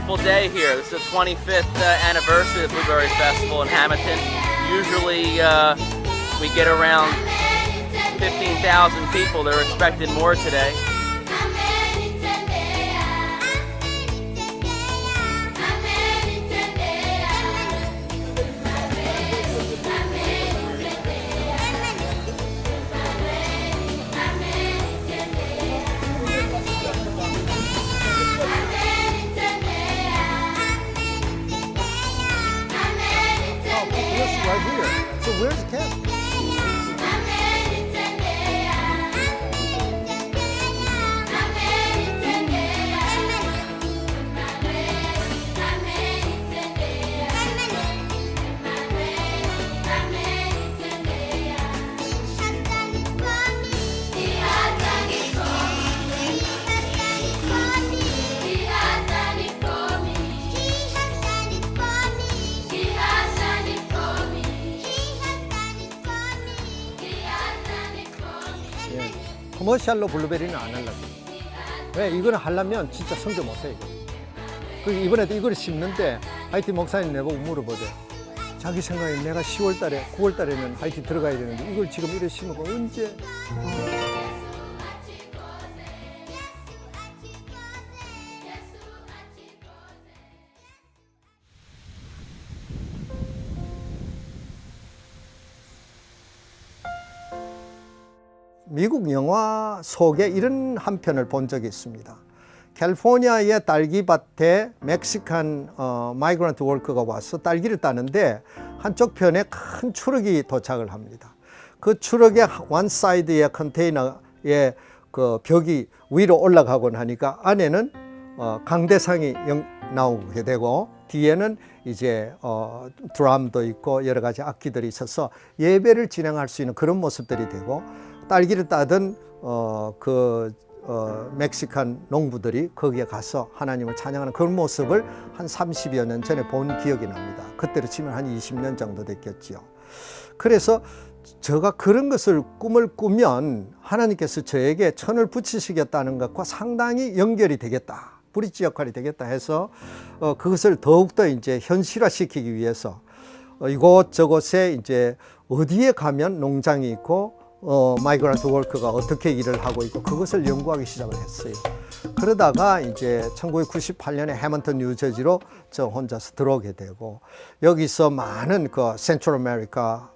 wonderful day here. This is the 25th anniversary of the Blueberry Festival in Hamilton. Usually we get around 15,000 people. They're expecting more today. Right here. So where's the camp? 커머셜로 블루베리는 안 하려고. 왜? 이거는 하려면 진짜 성적 못해, 이거. 그리고 이번에도 이걸 심는데 하이티 목사님 내보고 물어보대. 자기 생각에 내가 10월 달에, 9월 달에는 하이티 들어가야 되는데 이걸 지금 이래 심으면 언제? 미국 영화 속에 이런 한 편을 본 적이 있습니다. 캘리포니아의 딸기밭에 멕시칸 마이그런트 워커가 와서 딸기를 따는데 한쪽 편에 큰 트럭이 도착을 합니다. 그 트럭의 원 사이드의 컨테이너의 그 벽이 위로 올라가곤 하니까 안에는 강대상이 나오게 되고 뒤에는 이제 드럼도 있고 여러 가지 악기들이 있어서 예배를 진행할 수 있는 그런 모습들이 되고 딸기를 따던 멕시칸 농부들이 거기에 가서 하나님을 찬양하는 그런 모습을 한 30여 년 전에 본 기억이 납니다. 그때로 치면 한 20년 정도 됐겠지요. 그래서 제가 그런 것을 꿈을 꾸면 하나님께서 저에게 천을 붙이시겠다는 것과 상당히 연결이 되겠다. 브릿지 역할이 되겠다 해서 그것을 더욱더 이제 현실화시키기 위해서 이곳저곳에 이제 어디에 가면 농장이 있고 마이그런트 워커가 어떻게 일을 하고 있고 그것을 연구하기 시작을 했어요. 그러다가 이제 1998년에 해먼턴 뉴저지로 저 혼자서 들어오게 되고 여기서 많은 그 센트럴 아메리카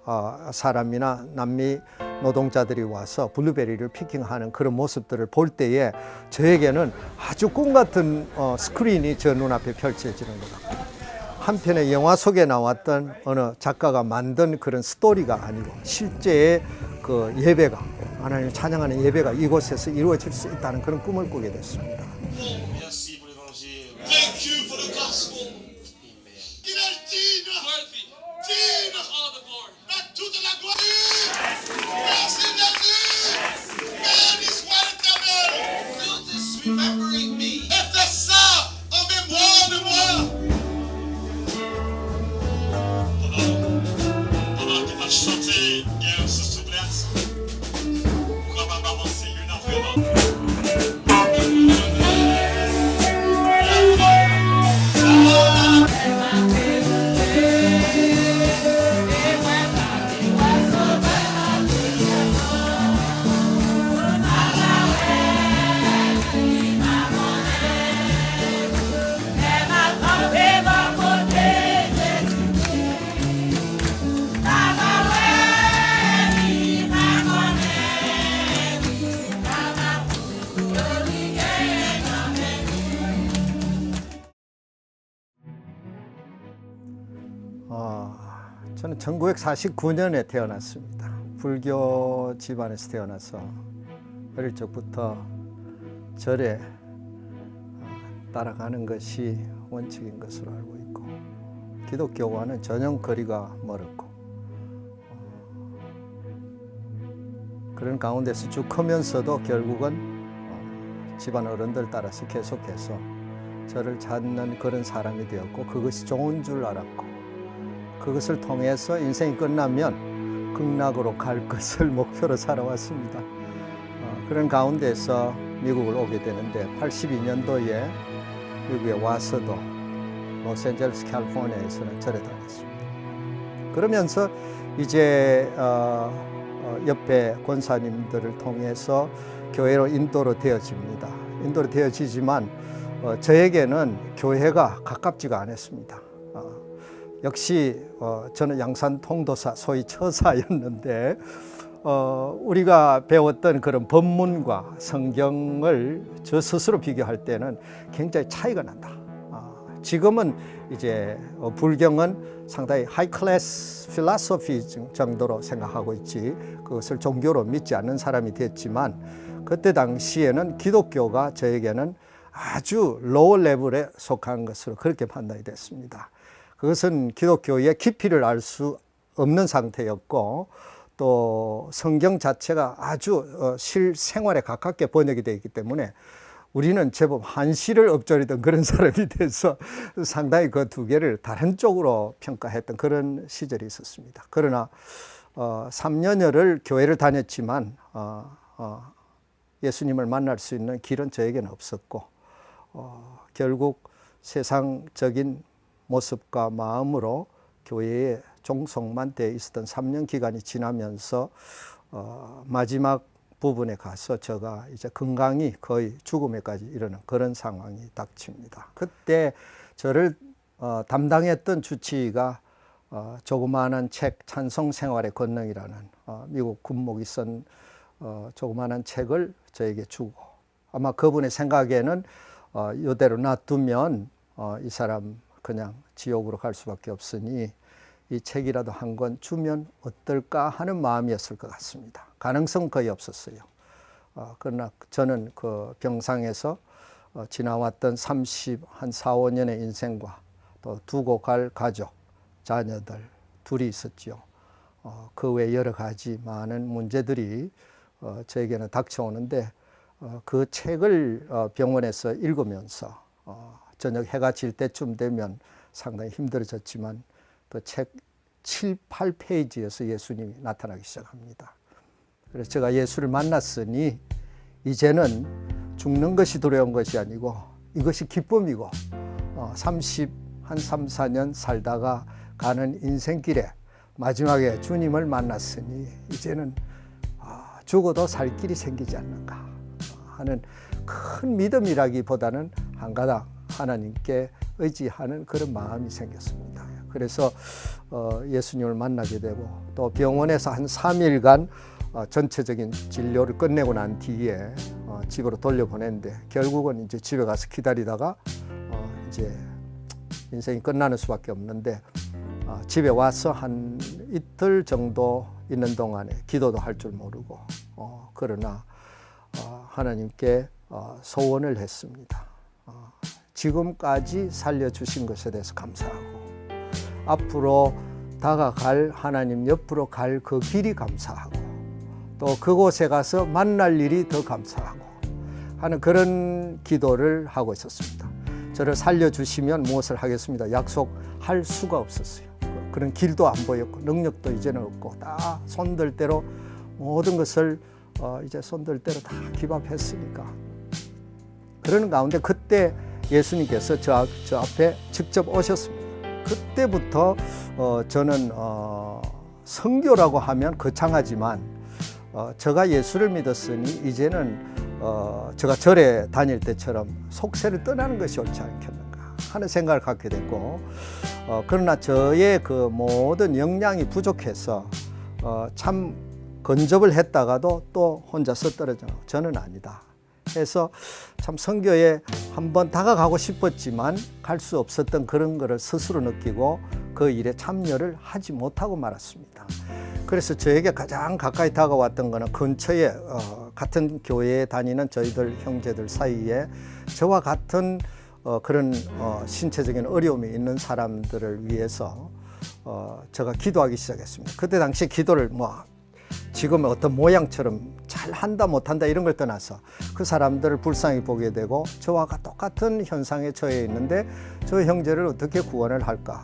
사람이나 남미 노동자들이 와서 블루베리를 피킹하는 그런 모습들을 볼 때에 저에게는 아주 꿈 같은 스크린이 저 눈앞에 펼쳐지는 것 같고 한편의 영화 속에 나왔던 어느 작가가 만든 그런 스토리가 아니고 실제의 그 예배가 하나님을 찬양하는 예배가 이곳에서 이루어질 수 있다는 그런 꿈을 꾸게 됐습니다. 저는 1949년에 태어났습니다. 불교 집안에서 태어나서 어릴 적부터 절에 따라가는 것이 원칙인 것으로 알고 있고 기독교와는 전혀 거리가 멀었고 그런 가운데서 쭉 크면서도 결국은 집안 어른들 따라서 계속해서 저를 찾는 그런 사람이 되었고 그것이 좋은 줄 알았고 그것을 통해서 인생이 끝나면 극락으로 갈 것을 목표로 살아왔습니다. 그런 가운데서 미국을 오게 되는데 82년도에 미국에 와서도 로스앤젤레스 캘리포니아에서는 절에 다녔습니다. 그러면서 이제 옆에 권사님들을 통해서 교회로 인도로 되어집니다. 인도로 되어지지만 저에게는 교회가 가깝지가 않았습니다. 역시 저는 양산 통도사, 소위 처사였는데 우리가 배웠던 그런 법문과 성경을 저 스스로 비교할 때는 굉장히 차이가 난다. 지금은 이제 불경은 상당히 하이 클래스 필라소피 정도로 생각하고 있지 그것을 종교로 믿지 않는 사람이 됐지만 그때 당시에는 기독교가 저에게는 아주 로우 레벨에 속한 것으로 그렇게 판단이 됐습니다. 그것은 기독교의 깊이를 알 수 없는 상태였고 또 성경 자체가 아주 실생활에 가깝게 번역이 되어 있기 때문에 우리는 제법 한시를 엎조리던 그런 사람이 돼서 상당히 그 두 개를 다른 쪽으로 평가했던 그런 시절이 있었습니다. 그러나 3년여를 교회를 다녔지만 예수님을 만날 수 있는 길은 저에게는 없었고 결국 세상적인 모습과 마음으로 교회에 종속만 돼 있었던 3년 기간이 지나면서 마지막 부분에 가서 제가 이제 건강이 거의 죽음에까지 이르는 그런 상황이 닥칩니다. 그때 저를 담당했던 주치의가 조그마한 책 찬송 생활의 권능이라는 미국 군목이 쓴 조그마한 책을 저에게 주고 아마 그분의 생각에는 이대로 놔두면 이 사람 그냥 지옥으로 갈 수밖에 없으니 이 책이라도 한 권 주면 어떨까 하는 마음이었을 것 같습니다. 가능성 거의 없었어요. 그러나 저는 그 병상에서 지나왔던 4, 5년의 인생과 또 두고 갈 가족, 자녀들 둘이 있었죠. 그 외 여러 가지 많은 문제들이 저에게는 닥쳐오는데 그 책을 병원에서 읽으면서 저녁 해가 질 때쯤 되면 상당히 힘들어졌지만 그 책 7, 8페이지에서 예수님이 나타나기 시작합니다. 그래서 제가 예수를 만났으니 이제는 죽는 것이 두려운 것이 아니고 이것이 기쁨이고 3, 4년 살다가 가는 인생길에 마지막에 주님을 만났으니 이제는 죽어도 살 길이 생기지 않는가 하는 큰 믿음이라기보다는 한 가닥 하나님께 의지하는 그런 마음이 생겼습니다. 그래서 예수님을 만나게 되고 또 병원에서 한 3일간 전체적인 진료를 끝내고 난 뒤에 집으로 돌려보냈는데 결국은 이제 집에 가서 기다리다가 이제 인생이 끝나는 수밖에 없는데 집에 와서 한 이틀 정도 있는 동안에 기도도 할 줄 모르고 그러나 하나님께 소원을 했습니다. 지금까지 살려주신 것에 대해서 감사하고 앞으로 다가갈 하나님 옆으로 갈 그 길이 감사하고 또 그곳에 가서 만날 일이 더 감사하고 하는 그런 기도를 하고 있었습니다. 저를 살려주시면 무엇을 하겠습니다. 약속할 수가 없었어요. 그런 길도 안 보였고 능력도 이제는 없고 다 손들 대로 모든 것을 이제 손들 대로 다 기밥했으니까 그러는 가운데 그때 예수님께서 저 앞에 직접 오셨습니다. 그때부터 저는 선교라고 하면 거창하지만 제가 예수를 믿었으니 이제는 제가 절에 다닐 때처럼 속세를 떠나는 것이 옳지 않겠는가 하는 생각을 갖게 됐고 그러나 저의 그 모든 역량이 부족해서 참 건접을 했다가도 또 혼자서 떨어져 나오고 저는 아니다 해서 참 선교에 한번 다가가고 싶었지만 갈 수 없었던 그런 거를 스스로 느끼고 그 일에 참여를 하지 못하고 말았습니다. 그래서 저에게 가장 가까이 다가왔던 거는 근처에 같은 교회에 다니는 저희들 형제들 사이에 저와 같은 그런 신체적인 어려움이 있는 사람들을 위해서 제가 기도하기 시작했습니다. 그때 당시 기도를 지금 어떤 모양처럼 잘 한다 못한다 이런 걸 떠나서 그 사람들을 불쌍히 보게 되고 저와 똑같은 현상에 처해 있는데 저 형제를 어떻게 구원을 할까.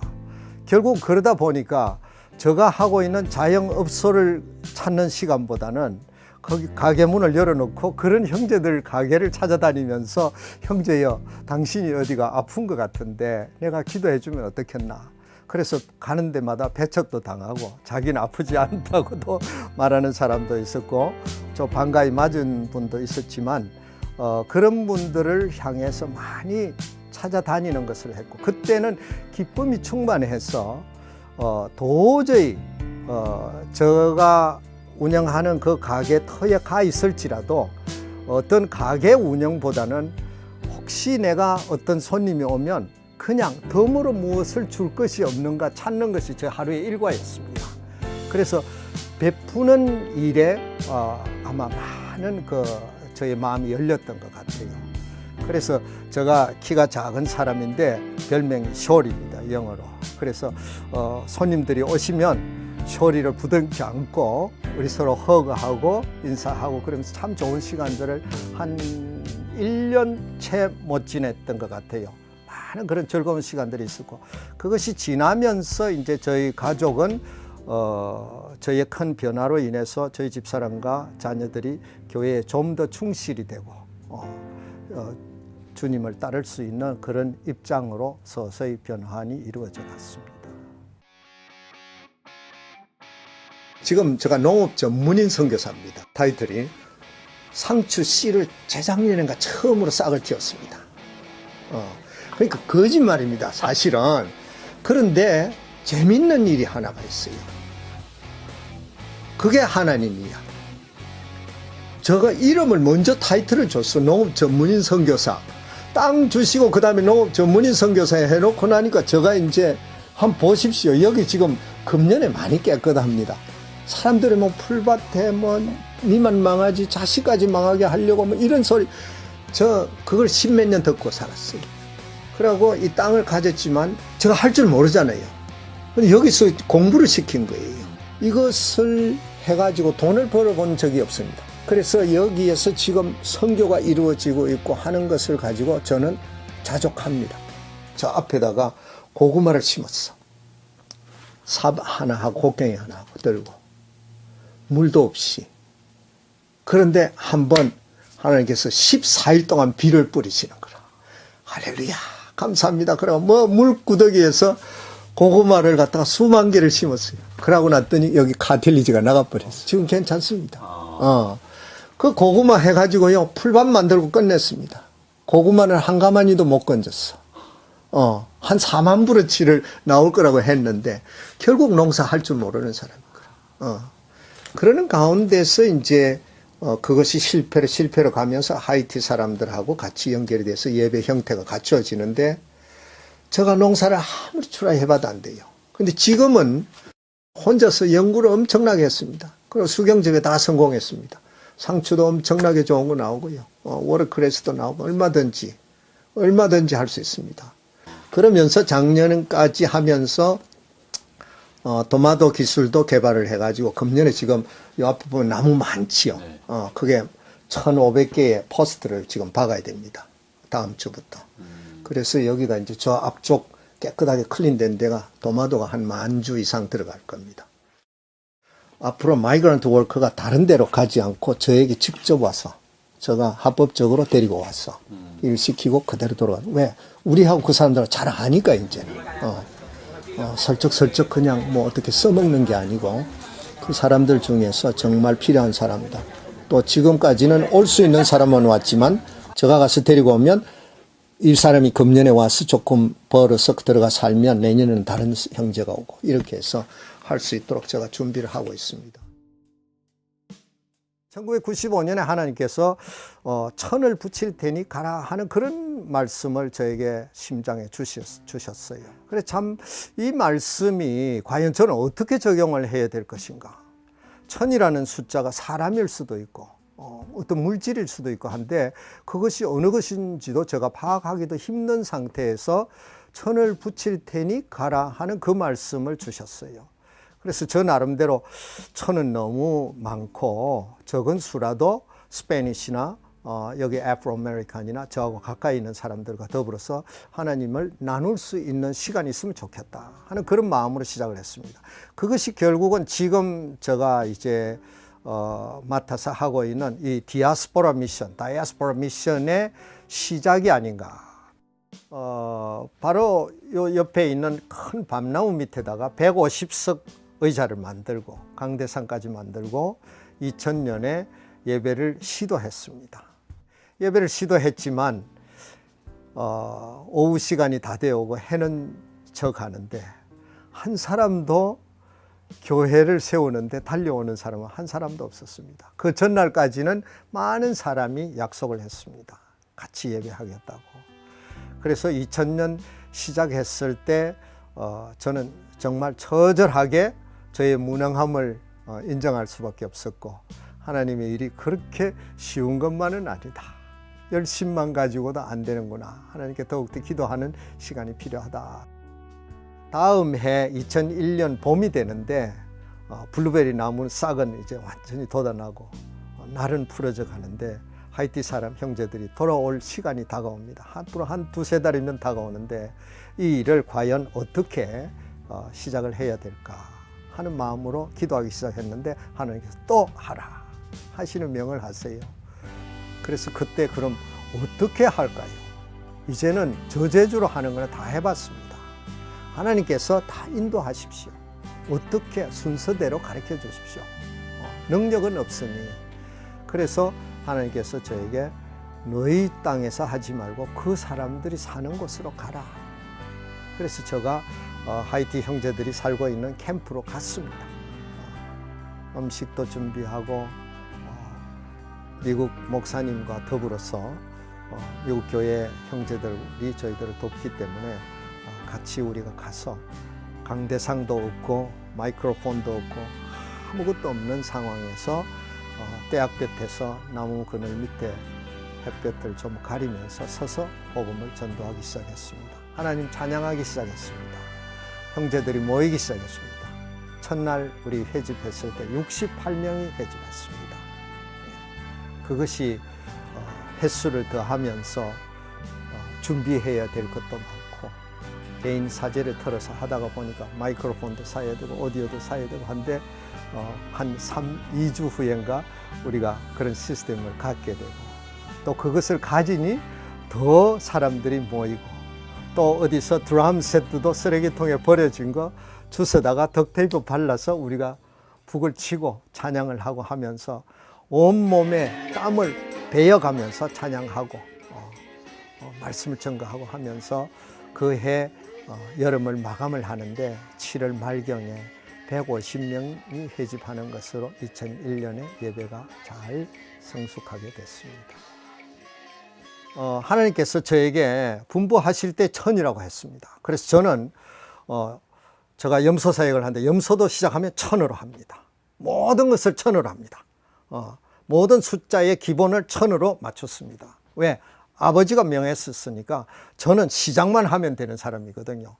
결국 그러다 보니까 제가 하고 있는 자영업소를 찾는 시간보다는 거기 가게 문을 열어놓고 그런 형제들 가게를 찾아다니면서 형제여 당신이 어디가 아픈 것 같은데 내가 기도해 주면 어떻겠나. 그래서 가는 데마다 배척도 당하고 자기는 아프지 않다고도 말하는 사람도 있었고 저 반가이 맞은 분도 있었지만 그런 분들을 향해서 많이 찾아다니는 것을 했고 그때는 기쁨이 충만해서 도저히 제가 운영하는 그 가게 터에 가 있을지라도 어떤 가게 운영보다는 혹시 내가 어떤 손님이 오면 그냥 덤으로 무엇을 줄 것이 없는가 찾는 것이 제 하루의 일과였습니다. 그래서 베푸는 일에 아마 많은 저의 마음이 열렸던 것 같아요. 그래서 제가 키가 작은 사람인데 별명이 숄입니다, 영어로. 그래서 손님들이 오시면 숄이를 부둥켜 안고 우리 서로 허그하고 인사하고 그러면서 참 좋은 시간들을 한 1년 채 못 지냈던 것 같아요. 많은 그런 즐거운 시간들이 있었고 그것이 지나면서 이제 저희 가족은 저희의 큰 변화로 인해서 저희 집사람과 자녀들이 교회에 좀 더 충실이 되고 주님을 따를 수 있는 그런 입장으로 서서히 변환이 이루어져 갔습니다. 지금 제가 농업 전문인 선교사입니다. 타이틀이 상추 씨를 재작년인가 처음으로 싹을 틔웠습니다. 그러니까 거짓말입니다, 사실은. 그런데 재밌는 일이 하나가 있어요. 그게 하나님이야. 제가 이름을 먼저 타이틀을 줬어. 농업 전문인 선교사. 땅 주시고 그 다음에 농업 전문인 선교사 해놓고 나니까 제가 이제 한번 보십시오. 여기 지금 금년에 많이 깨끗합니다. 사람들이 뭐 풀밭에 뭐 니만 망하지 자식까지 망하게 하려고 뭐 이런 소리. 저 그걸 십몇 년 듣고 살았어요. 그러고 이 땅을 가졌지만 제가 할 줄 모르잖아요. 근데 여기서 공부를 시킨 거예요. 이것을 해가지고 돈을 벌어본 적이 없습니다. 그래서 여기에서 지금 선교가 이루어지고 있고 하는 것을 가지고 저는 자족합니다. 저 앞에다가 고구마를 심었어. 삽 하나 하고 곡괭이 하나 하고 들고 물도 없이. 그런데 한번 하나님께서 14일 동안 비를 뿌리시는 거라. 할렐루야 감사합니다. 그러고 뭐 물구더기에서 고구마를 갖다가 수만 개를 심었어요. 그러고 났더니 여기 카틸리지가 나가버렸어요. 지금 괜찮습니다. 그 고구마 해가지고요 풀밭 만들고 끝냈습니다. 고구마는 한 가마니도 못 건졌어. 한 4만 브러치를 나올 거라고 했는데 결국 농사할 줄 모르는 사람인 거라. 그러는 가운데서 이제 그것이 실패로 가면서 하이티 사람들하고 같이 연결이 돼서 예배 형태가 갖춰지는데 제가 농사를 아무리 트라이해봐도 안 돼요. 근데 지금은 혼자서 연구를 엄청나게 했습니다. 그리고 수경재배 다 성공했습니다. 상추도 엄청나게 좋은 거 나오고요. 워터크레스도 나오고 얼마든지 할 수 있습니다. 그러면서 작년까지 하면서 도마도 기술도 개발을 해가지고 금년에 지금 이 앞부분 나무 많지요. 그게 1,500개의 포스트를 지금 박아야 됩니다. 다음 주부터. 그래서 여기가 이제 저 앞쪽 깨끗하게 클린된 데가 도마도가 한 10,000주 이상 들어갈 겁니다. 앞으로 마이그런트 워커가 다른 데로 가지 않고 저에게 직접 와서 제가 합법적으로 데리고 왔어. 일 시키고 그대로 돌아가. 왜? 우리하고 그 사람들은 잘 아니까 이제는. 슬쩍슬쩍 그냥 뭐 어떻게 써먹는 게 아니고 그 사람들 중에서 정말 필요한 사람이다. 또 지금까지는 올 수 있는 사람은 왔지만 제가 가서 데리고 오면 이 사람이 금년에 와서 조금 벌어서 들어가 살면 내년에는 다른 형제가 오고 이렇게 해서 할 수 있도록 제가 준비를 하고 있습니다. 1995년에 하나님께서 천을 붙일 테니 가라 하는 그런 말씀을 저에게 심장에 주셨어요. 그래 참 이 말씀이 과연 저는 어떻게 적용을 해야 될 것인가. 천이라는 숫자가 사람일 수도 있고 어떤 물질일 수도 있고 한데 그것이 어느 것인지도 제가 파악하기도 힘든 상태에서 천을 붙일 테니 가라 하는 그 말씀을 주셨어요. 그래서 저 나름대로 천은 너무 많고 적은 수라도 스페니시나 여기 애프로 아메리칸이나 저하고 가까이 있는 사람들과 더불어서 하나님을 나눌 수 있는 시간이 있으면 좋겠다 하는 그런 마음으로 시작을 했습니다. 그것이 결국은 지금 제가 이제 맡아서 하고 있는 이 다이아스포라 미션의 시작이 아닌가. 바로 요 옆에 있는 큰 밤나무 밑에다가 150석 의자를 만들고 강대상까지 만들고 2000년에 예배를 시도했습니다. 예배를 시도했지만 오후 시간이 다 되어오고 해는 져가는데 한 사람도 교회를 세우는데 달려오는 사람은 한 사람도 없었습니다. 그 전날까지는 많은 사람이 약속을 했습니다. 같이 예배하겠다고. 그래서 2000년 시작했을 때 저는 정말 처절하게 저의 무능함을 인정할 수밖에 없었고, 하나님의 일이 그렇게 쉬운 것만은 아니다. 열심만 가지고도 안 되는구나. 하나님께 더욱더 기도하는 시간이 필요하다. 다음 해 2001년 봄이 되는데 블루베리 나무 싹은 이제 완전히 돋아나고 날은 풀어져 가는데 하이티 사람 형제들이 돌아올 시간이 다가옵니다. 앞으로 한 두세 달이면 다가오는데 이 일을 과연 어떻게 시작을 해야 될까 하는 마음으로 기도하기 시작했는데 하나님께서 또 하라 하시는 명을 하세요. 그래서 그때 그럼 어떻게 할까요? 이제는 저제주로 하는 거는 다 해봤습니다. 하나님께서 다 인도하십시오. 어떻게 순서대로 가르쳐 주십시오. 능력은 없으니. 그래서 하나님께서 저에게 너희 땅에서 하지 말고 그 사람들이 사는 곳으로 가라. 그래서 제가 하이티 형제들이 살고 있는 캠프로 갔습니다. 음식도 준비하고 미국 목사님과 더불어서 미국 교회 형제들이 저희들을 돕기 때문에 같이 우리가 가서 강대상도 없고 마이크로폰도 없고 아무것도 없는 상황에서 떼약볕에서 나무 그늘 밑에 햇볕을 좀 가리면서 서서 복음을 전도하기 시작했습니다. 하나님 찬양하기 시작했습니다. 형제들이 모이기 시작했습니다. 첫날 우리 회집했을 때 68명이 회집했습니다. 그것이 횟수를 더하면서 준비해야 될 것도 많고 개인 사제를 털어서 하다가 보니까 마이크로폰도 사야 되고 오디오도 사야 되고 한데 한 2주 후인가 우리가 그런 시스템을 갖게 되고 또 그것을 가지니 더 사람들이 모이고 또 어디서 드럼 세트도 쓰레기통에 버려진 거 주워다가 덕테이프 발라서 우리가 북을 치고 찬양을 하고 하면서 온몸에 땀을 베어가면서 찬양하고 말씀을 전가하고 하면서 그 해 여름을 마감을 하는데 7월 말경에 150명이 회집하는 것으로 2001년에 예배가 잘 성숙하게 됐습니다. 하나님께서 저에게 분부하실 때 천이라고 했습니다. 그래서 저는 제가 염소 사역을 하는데 염소도 시작하면 천으로 합니다. 모든 것을 천으로 합니다. 모든 숫자의 기본을 천으로 맞췄습니다. 왜? 아버지가 명했었으니까 저는 시작만 하면 되는 사람이거든요.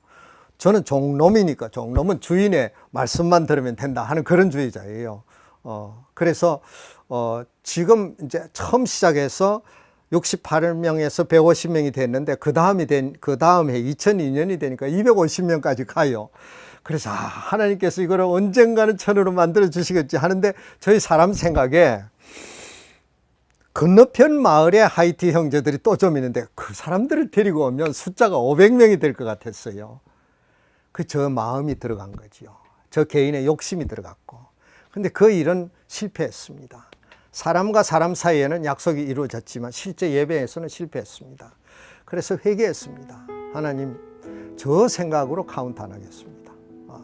저는 종놈이니까 종놈은 주인의 말씀만 들으면 된다 하는 그런 주의자예요. 그래서 지금 이제 처음 시작해서 68명에서 150명이 됐는데 그 다음 해 2002년이 되니까 250명까지 가요. 그래서 하나님께서 이거를 언젠가는 천으로 만들어 주시겠지 하는데 저희 사람 생각에 건너편 마을에 하이티 형제들이 또 좀 있는데 그 사람들을 데리고 오면 숫자가 500명이 될 것 같았어요. 저 마음이 들어간 거지요. 저 개인의 욕심이 들어갔고. 근데 그 일은 실패했습니다. 사람과 사람 사이에는 약속이 이루어졌지만 실제 예배에서는 실패했습니다. 그래서 회개했습니다. 하나님, 저 생각으로 카운트 안 하겠습니다.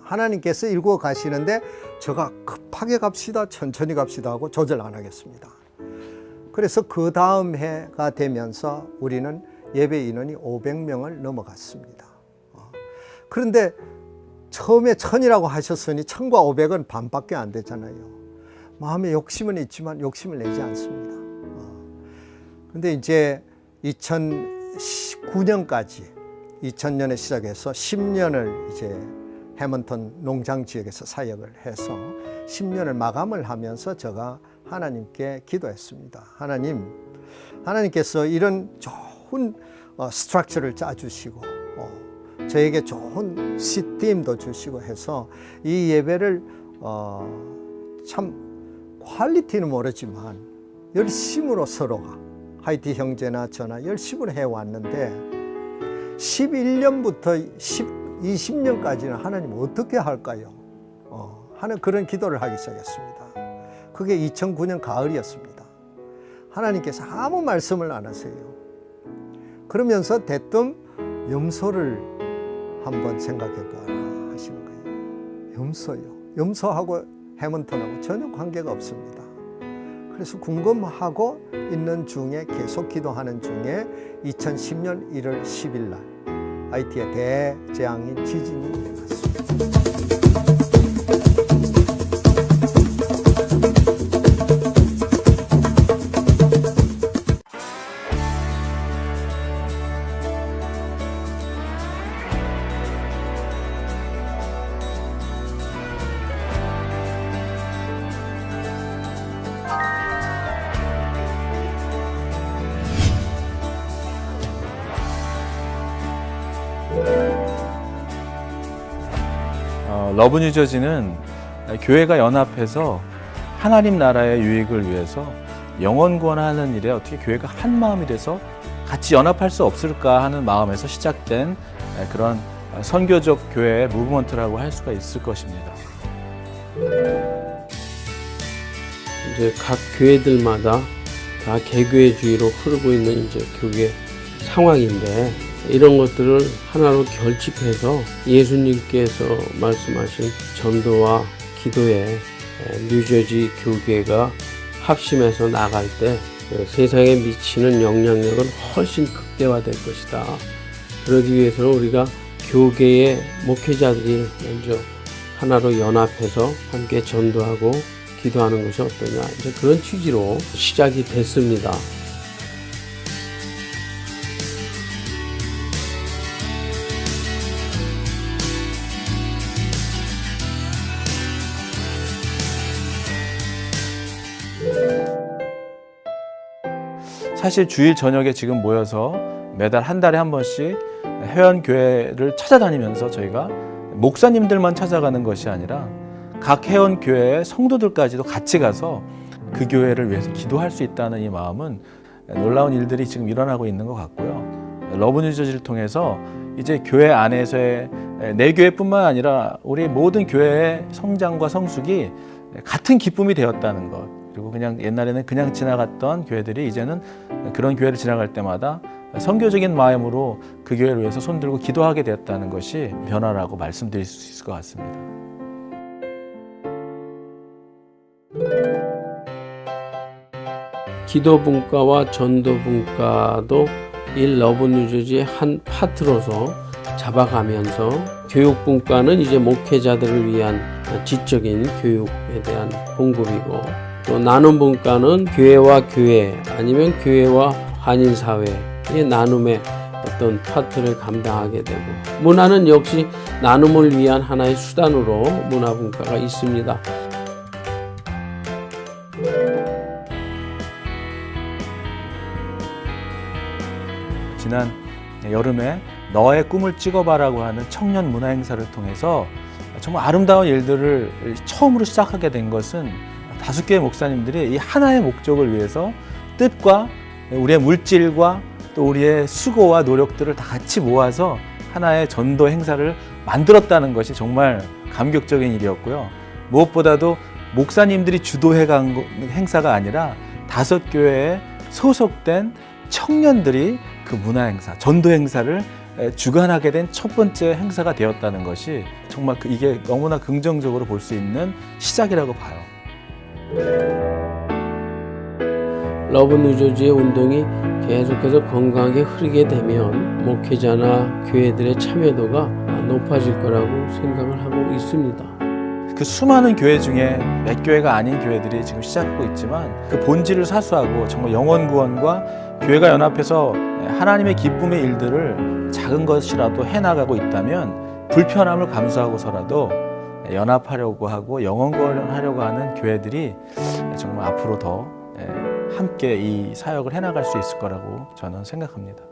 하나님께서 일구어 가시는데 제가 급하게 갑시다, 천천히 갑시다 하고 조절 안 하겠습니다. 그래서 그 다음 해가 되면서 우리는 예배 인원이 500명을 넘어갔습니다. 그런데 처음에 1000이라고 하셨으니 1000과 500은 반밖에 안 되잖아요. 마음에 욕심은 있지만 욕심을 내지 않습니다. 그런데 이제 2009년까지 2000년에 시작해서 10년을 이제 해먼턴 농장 지역에서 사역을 해서 10년을 마감을 하면서 제가 하나님께 기도했습니다. 하나님께서 이런 좋은 스트럭처를 짜주시고 저에게 좋은 시스템도 주시고 해서 이 예배를 참 퀄리티는 모르지만 열심으로 서로가 하이티 형제나 저나 열심을 해왔는데 11년부터 20년까지는 하나님 어떻게 할까요? 하는 그런 기도를 하기 시작했습니다. 그게 2009년 가을이었습니다. 하나님께서 아무 말씀을 안 하세요. 그러면서 대뜸 염소를 한번 생각해 보아라 하시는 거예요. 염소요. 염소하고 해먼턴하고 전혀 관계가 없습니다. 그래서 궁금하고 있는 중에 계속 기도하는 중에 2010년 1월 10일 날 하이티에 대재앙인 지진이 일어났습니다. 러브 뉴저지는 교회가 연합해서 하나님 나라의 유익을 위해서 영혼 구원하는 일에 어떻게 교회가 한 마음이 돼서 같이 연합할 수 없을까 하는 마음에서 시작된 그런 선교적 교회의 무브먼트라고 할 수가 있을 것입니다. 이제 각 교회들마다 다 개교회주의로 흐르고 있는 이제 교회 상황인데, 이런 것들을 하나로 결집해서 예수님께서 말씀하신 전도와 기도에 뉴저지 교계가 합심해서 나갈 때 세상에 미치는 영향력은 훨씬 극대화될 것이다. 그러기 위해서는 우리가 교계의 목회자들이 먼저 하나로 연합해서 함께 전도하고 기도하는 것이 어떠냐, 이제 그런 취지로 시작이 됐습니다. 사실 주일 저녁에 지금 모여서 매달 한 달에 한 번씩 회원교회를 찾아다니면서 저희가 목사님들만 찾아가는 것이 아니라 각 회원교회의 성도들까지도 같이 가서 그 교회를 위해서 기도할 수 있다는 이 마음은 놀라운 일들이 지금 일어나고 있는 것 같고요. 러브 뉴저지를 통해서 이제 교회 안에서의 내 교회뿐만 아니라 우리 모든 교회의 성장과 성숙이 같은 기쁨이 되었다는 것. 그리고 그냥 옛날에는 그냥 지나갔던 교회들이 이제는 그런 교회를 지나갈 때마다 선교적인 마음으로 그 교회를 위해서 손들고 기도하게 되었다는 것이 변화라고 말씀드릴 수 있을 것 같습니다. 기도 분과와 전도 분과도 이 러브 뉴저지의 한 파트로서 잡아가면서, 교육 분과는 이제 목회자들을 위한 지적인 교육에 대한 공급이고, 또 나눔 분과는 교회와 교회 아니면 교회와 한인사회의 나눔의 어떤 파트를 감당하게 되고, 문화는 역시 나눔을 위한 하나의 수단으로 문화 분과가 있습니다. 지난 여름에 너의 꿈을 찍어봐라고 하는 청년 문화 행사를 통해서 정말 아름다운 일들을 처음으로 시작하게 된 것은 5개의 목사님들이 이 하나의 목적을 위해서 뜻과 우리의 물질과 또 우리의 수고와 노력들을 다 같이 모아서 하나의 전도 행사를 만들었다는 것이 정말 감격적인 일이었고요. 무엇보다도 목사님들이 주도해 간 행사가 아니라 5교회에 소속된 청년들이 그 문화 행사, 전도 행사를 주관하게 된 첫 번째 행사가 되었다는 것이 정말 이게 너무나 긍정적으로 볼 수 있는 시작이라고 봐요. 러브 뉴저지의 운동이 계속해서 건강하게 흐르게 되면 목회자나 교회들의 참여도가 높아질 거라고 생각을 하고 있습니다. 그 수많은 교회 중에 몇 교회가 아닌 교회들이 지금 시작하고 있지만 그 본질을 사수하고 정말 영혼 구원과 교회가 연합해서 하나님의 기쁨의 일들을 작은 것이라도 해나가고 있다면 불편함을 감수하고서라도 연합하려고 하고 영혼 구원하려고 하는 교회들이 정말 앞으로 더 함께 이 사역을 해나갈 수 있을 거라고 저는 생각합니다.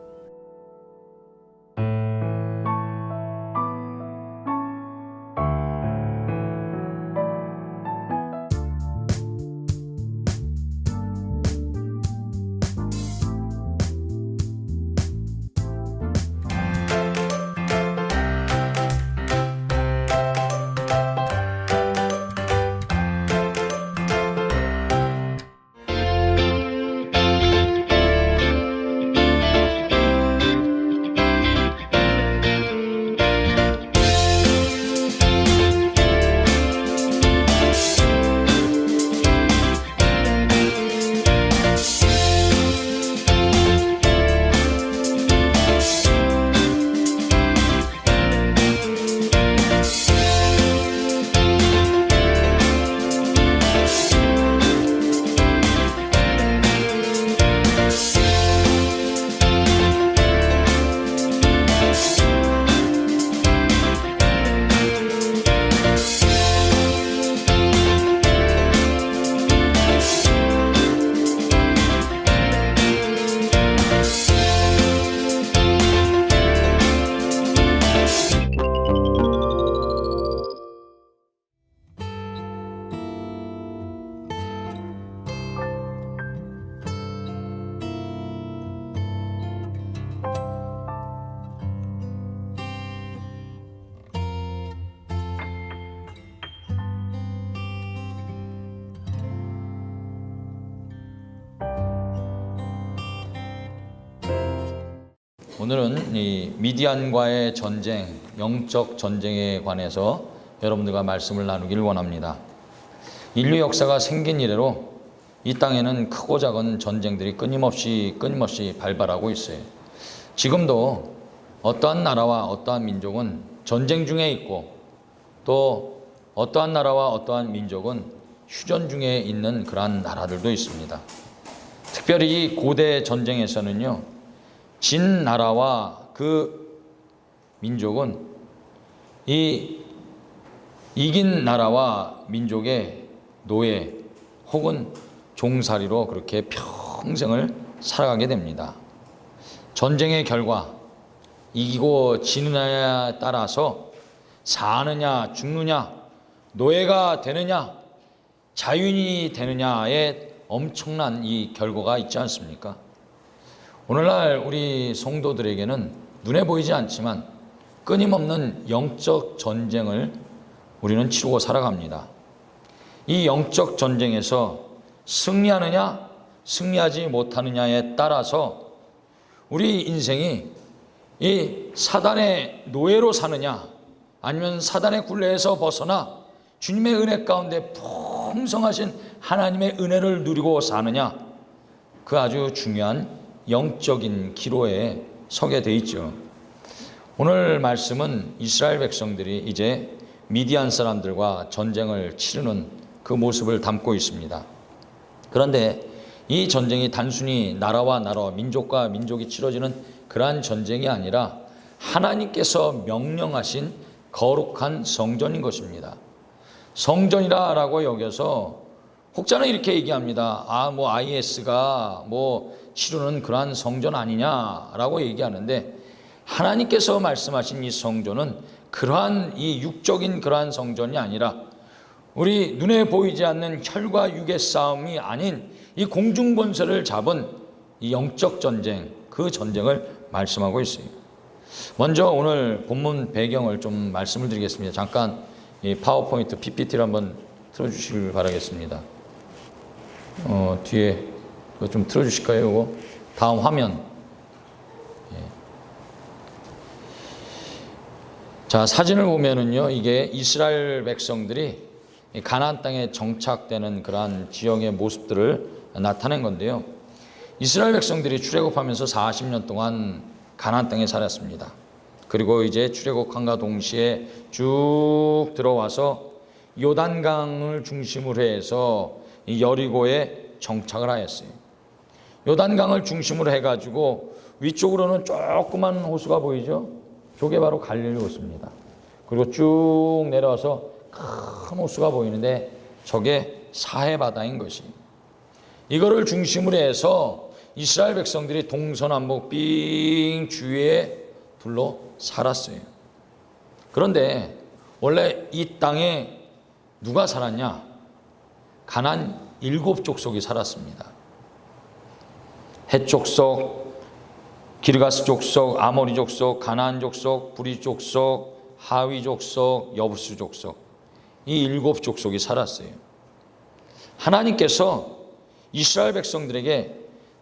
오늘은 이 미디안과의 전쟁, 영적 전쟁에 관해서 여러분들과 말씀을 나누길 원합니다. 인류 역사가 생긴 이래로 이 땅에는 크고 작은 전쟁들이 끊임없이 발발하고 있어요. 지금도 어떠한 나라와 어떠한 민족은 전쟁 중에 있고, 또 어떠한 나라와 어떠한 민족은 휴전 중에 있는 그러한 나라들도 있습니다. 특별히 이 고대 전쟁에서는요, 진 나라와 그 민족은 이 이긴 나라와 민족의 노예 혹은 종살이로 그렇게 평생을 살아가게 됩니다. 전쟁의 결과 이기고 지느냐에 따라서 사느냐 죽느냐, 노예가 되느냐 자유인이 되느냐에 엄청난 이 결과가 있지 않습니까? 오늘날 우리 성도들에게는 눈에 보이지 않지만 끊임없는 영적 전쟁을 우리는 치르고 살아갑니다. 이 영적 전쟁에서 승리하느냐 승리하지 못하느냐에 따라서 우리 인생이 이 사단의 노예로 사느냐, 아니면 사단의 굴레에서 벗어나 주님의 은혜 가운데 풍성하신 하나님의 은혜를 누리고 사느냐, 그 아주 중요한 영적인 기로에 서게 돼 있죠. 오늘 말씀은 이스라엘 백성들이 이제 미디안 사람들과 전쟁을 치르는 그 모습을 담고 있습니다. 그런데 이 전쟁이 단순히 나라와 나라, 민족과 민족이 치러지는 그러한 전쟁이 아니라 하나님께서 명령하신 거룩한 성전인 것입니다. 성전이라고 여겨서 혹자는 이렇게 얘기합니다. IS가 치르는 그러한 성전 아니냐라고 얘기하는데, 하나님께서 말씀하신 이 성전은 그러한 이 육적인 그러한 성전이 아니라 우리 눈에 보이지 않는 혈과 육의 싸움이 아닌 이 공중권세를 잡은 이 영적 전쟁, 그 전쟁을 말씀하고 있어요. 먼저 오늘 본문 배경을 좀 말씀을 드리겠습니다. 잠깐 이 파워포인트 PPT를 한번 틀어주시길 바라겠습니다. 뒤에 좀 틀어주실까요? 이거 다음 화면. 자, 사진을 보면은요, 이게 이스라엘 백성들이 가나안 땅에 정착되는 그러한 지형의 모습들을 나타낸 건데요. 이스라엘 백성들이 출애굽하면서 40년 동안 가나안 땅에 살았습니다. 그리고 이제 출애굽함과 동시에 쭉 들어와서 요단강을 중심으로 해서 여리고에 정착을 하였어요. 요단강을 중심으로 해가지고 위쪽으로는 조그만 호수가 보이죠? 저게 바로 갈릴리 호수입니다. 그리고 쭉 내려와서 큰 호수가 보이는데 저게 사해 바다인 것이. 이거를 중심으로 해서 이스라엘 백성들이 동서남북 삥 주위에 둘러 살았어요. 그런데 원래 이 땅에 누가 살았냐? 가나안 7족속이 살았습니다. 헷 족속, 기르가스 족속, 아모리 족속, 가나안 족속, 브리 족속, 하위 족속, 여부스 족속, 이 7족속이 살았어요. 하나님께서 이스라엘 백성들에게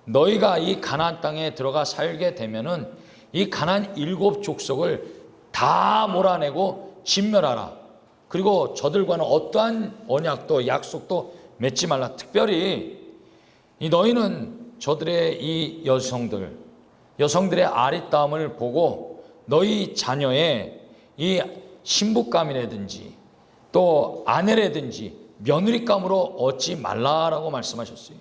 너희가 이 가나안 땅에 들어가 살게 되면은 이 가나안 7족속을 다 몰아내고 진멸하라. 그리고 저들과는 어떠한 언약도 약속도 맺지 말라. 특별히 이 너희는 저들의 이 여성들의 아리따움을 보고 너희 자녀의 이 신부감이라든지 또 아내라든지 며느리감으로 얻지 말라라고 말씀하셨어요.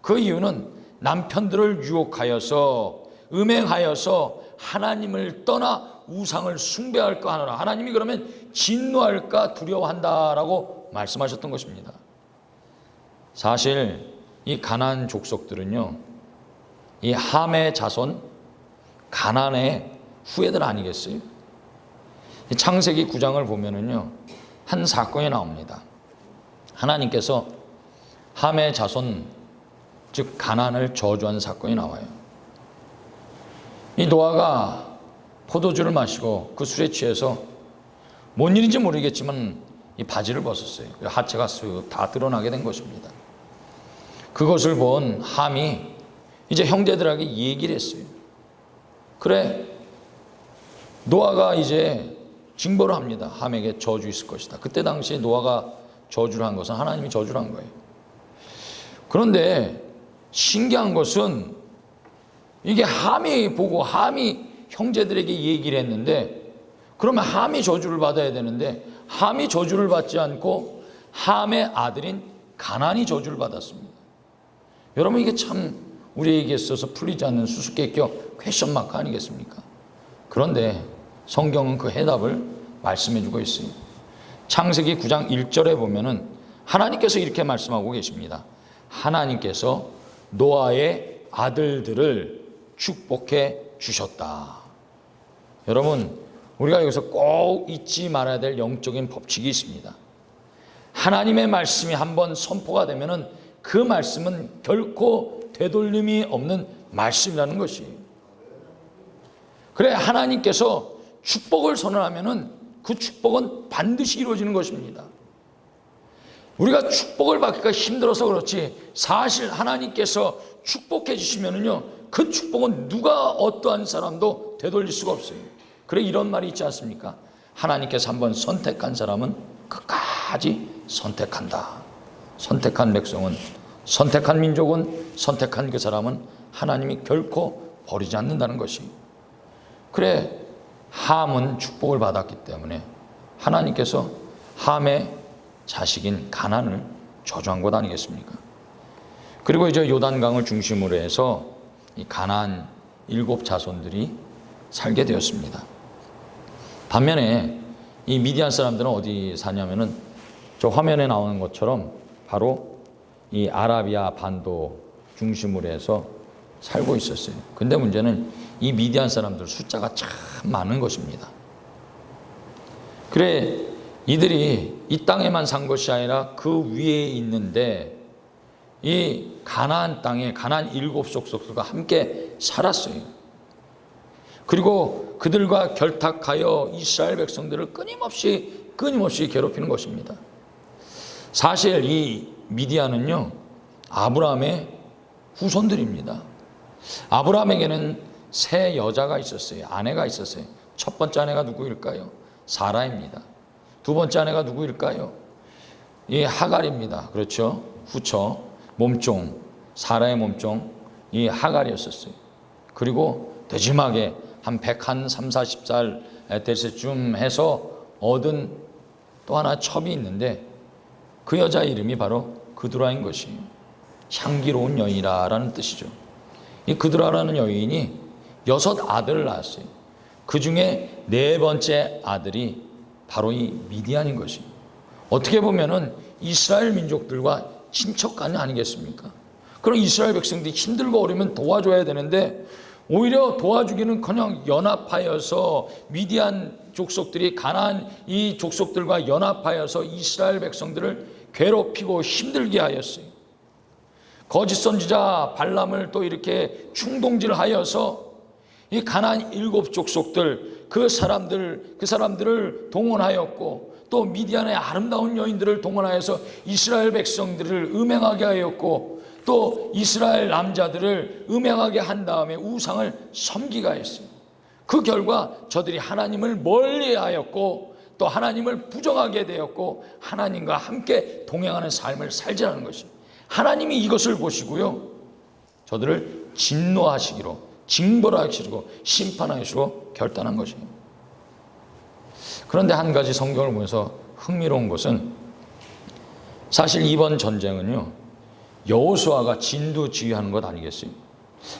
그 이유는 남편들을 유혹하여서 음행하여서 하나님을 떠나 우상을 숭배할까 하노라. 하나님이 그러면 진노할까 두려워한다라고 말씀하셨던 것입니다. 사실 이 가나안 족속들은요, 이 함의 자손 가나안의 후예들 아니겠어요? 이 창세기 9장을 보면은요, 한 사건이 나옵니다. 하나님께서 함의 자손, 즉 가나안을 저주한 사건이 나와요. 이 노아가 포도주를 마시고 그 술에 취해서 뭔 일인지 모르겠지만 이 바지를 벗었어요. 하체가 쓱 다 드러나게 된 것입니다. 그것을 본 함이 이제 형제들에게 얘기를 했어요. 그래, 노아가 이제 징벌을 합니다. 함에게 저주 있을 것이다. 그때 당시에 노아가 저주를 한 것은 하나님이 저주를 한 거예요. 그런데 신기한 것은 이게 함이 보고 함이 형제들에게 얘기를 했는데, 그러면 함이 저주를 받아야 되는데 함이 저주를 받지 않고 함의 아들인 가나안이 저주를 받았습니다. 여러분, 이게 참 우리에게 있어서 풀리지 않는 수수께끼 퀘션 마크 아니겠습니까? 그런데 성경은 그 해답을 말씀해 주고 있어요. 창세기 9장 1절에 보면은 하나님께서 이렇게 말씀하고 계십니다. 하나님께서 노아의 아들들을 축복해 주셨다. 여러분, 우리가 여기서 꼭 잊지 말아야 될 영적인 법칙이 있습니다. 하나님의 말씀이 한번 선포가 되면은 그 말씀은 결코 되돌림이 없는 말씀이라는 것이에요. 그래, 하나님께서 축복을 선언하면은 그 축복은 반드시 이루어지는 것입니다. 우리가 축복을 받기가 힘들어서 그렇지, 사실 하나님께서 축복해 주시면은요, 그 축복은 누가 어떠한 사람도 되돌릴 수가 없어요. 그래, 이런 말이 있지 않습니까? 하나님께서 한번 선택한 사람은 끝까지 선택한다. 선택한 백성은, 선택한 민족은, 선택한 그 사람은 하나님이 결코 버리지 않는다는 것이. 그래, 함은 축복을 받았기 때문에 하나님께서 함의 자식인 가나안을 저주한 것 아니겠습니까? 그리고 이제 요단강을 중심으로 해서 이 가나안 7 자손들이 살게 되었습니다. 반면에 이 미디안 사람들은 어디 사냐면은 저 화면에 나오는 것처럼 바로 이 아라비아 반도 중심으로 해서 살고 있었어요. 근데 문제는 이 미디안 사람들 숫자가 참 많은 것입니다. 그래, 이들이 이 땅에만 산 것이 아니라 그 위에 있는데 이 가나안 땅에 가나안 7 족속들과 함께 살았어요. 그리고 그들과 결탁하여 이스라엘 백성들을 끊임없이 괴롭히는 것입니다. 사실 이 미디안은요, 아브라함의 후손들입니다. 아브라함에게는 3 여자가 있었어요. 아내가 있었어요. 첫 번째 아내가 누구일까요? 사라입니다. 두 번째 아내가 누구일까요? 이 하갈입니다. 그렇죠? 후처, 몸종, 사라의 몸종, 이 하갈이었었어요. 그리고 대지막에 한 130, 40살 됐을 쯤 해서 얻은 또 하나 첩이 있는데 그 여자 이름이 바로 그두라인 것이에요. 향기로운 여인이라는 뜻이죠. 이 그두라라는 여인이 6 아들을 낳았어요. 그 중에 4번째 아들이 바로 이 미디안인 것이에요. 어떻게 보면은 이스라엘 민족들과 친척간이 아니겠습니까? 그럼 이스라엘 백성들이 힘들고 어려우면 도와줘야 되는데 오히려 도와주기는 그냥 연합하여서 미디안 족속들이 가나안 이 족속들과 연합하여서 이스라엘 백성들을 괴롭히고 힘들게 하였어요. 거짓 선지자 발람을 또 이렇게 충동질하여서 이 가나안 7 족속들 그 사람들을 동원하였고 또 미디안의 아름다운 여인들을 동원하여서 이스라엘 백성들을 음행하게 하였고 또 이스라엘 남자들을 음행하게 한 다음에 우상을 섬기게 했어요. 그 결과 저들이 하나님을 멀리하였고 또 하나님을 부정하게 되었고 하나님과 함께 동행하는 삶을 살지라는 것이. 하나님이 이것을 보시고요, 저들을 진노하시기로, 징벌하시고 심판하시고 결단한 것이에요. 그런데 한 가지 성경을 보면서 흥미로운 것은 사실 이번 전쟁은요, 여호수아가 진두지휘하는 것 아니겠어요?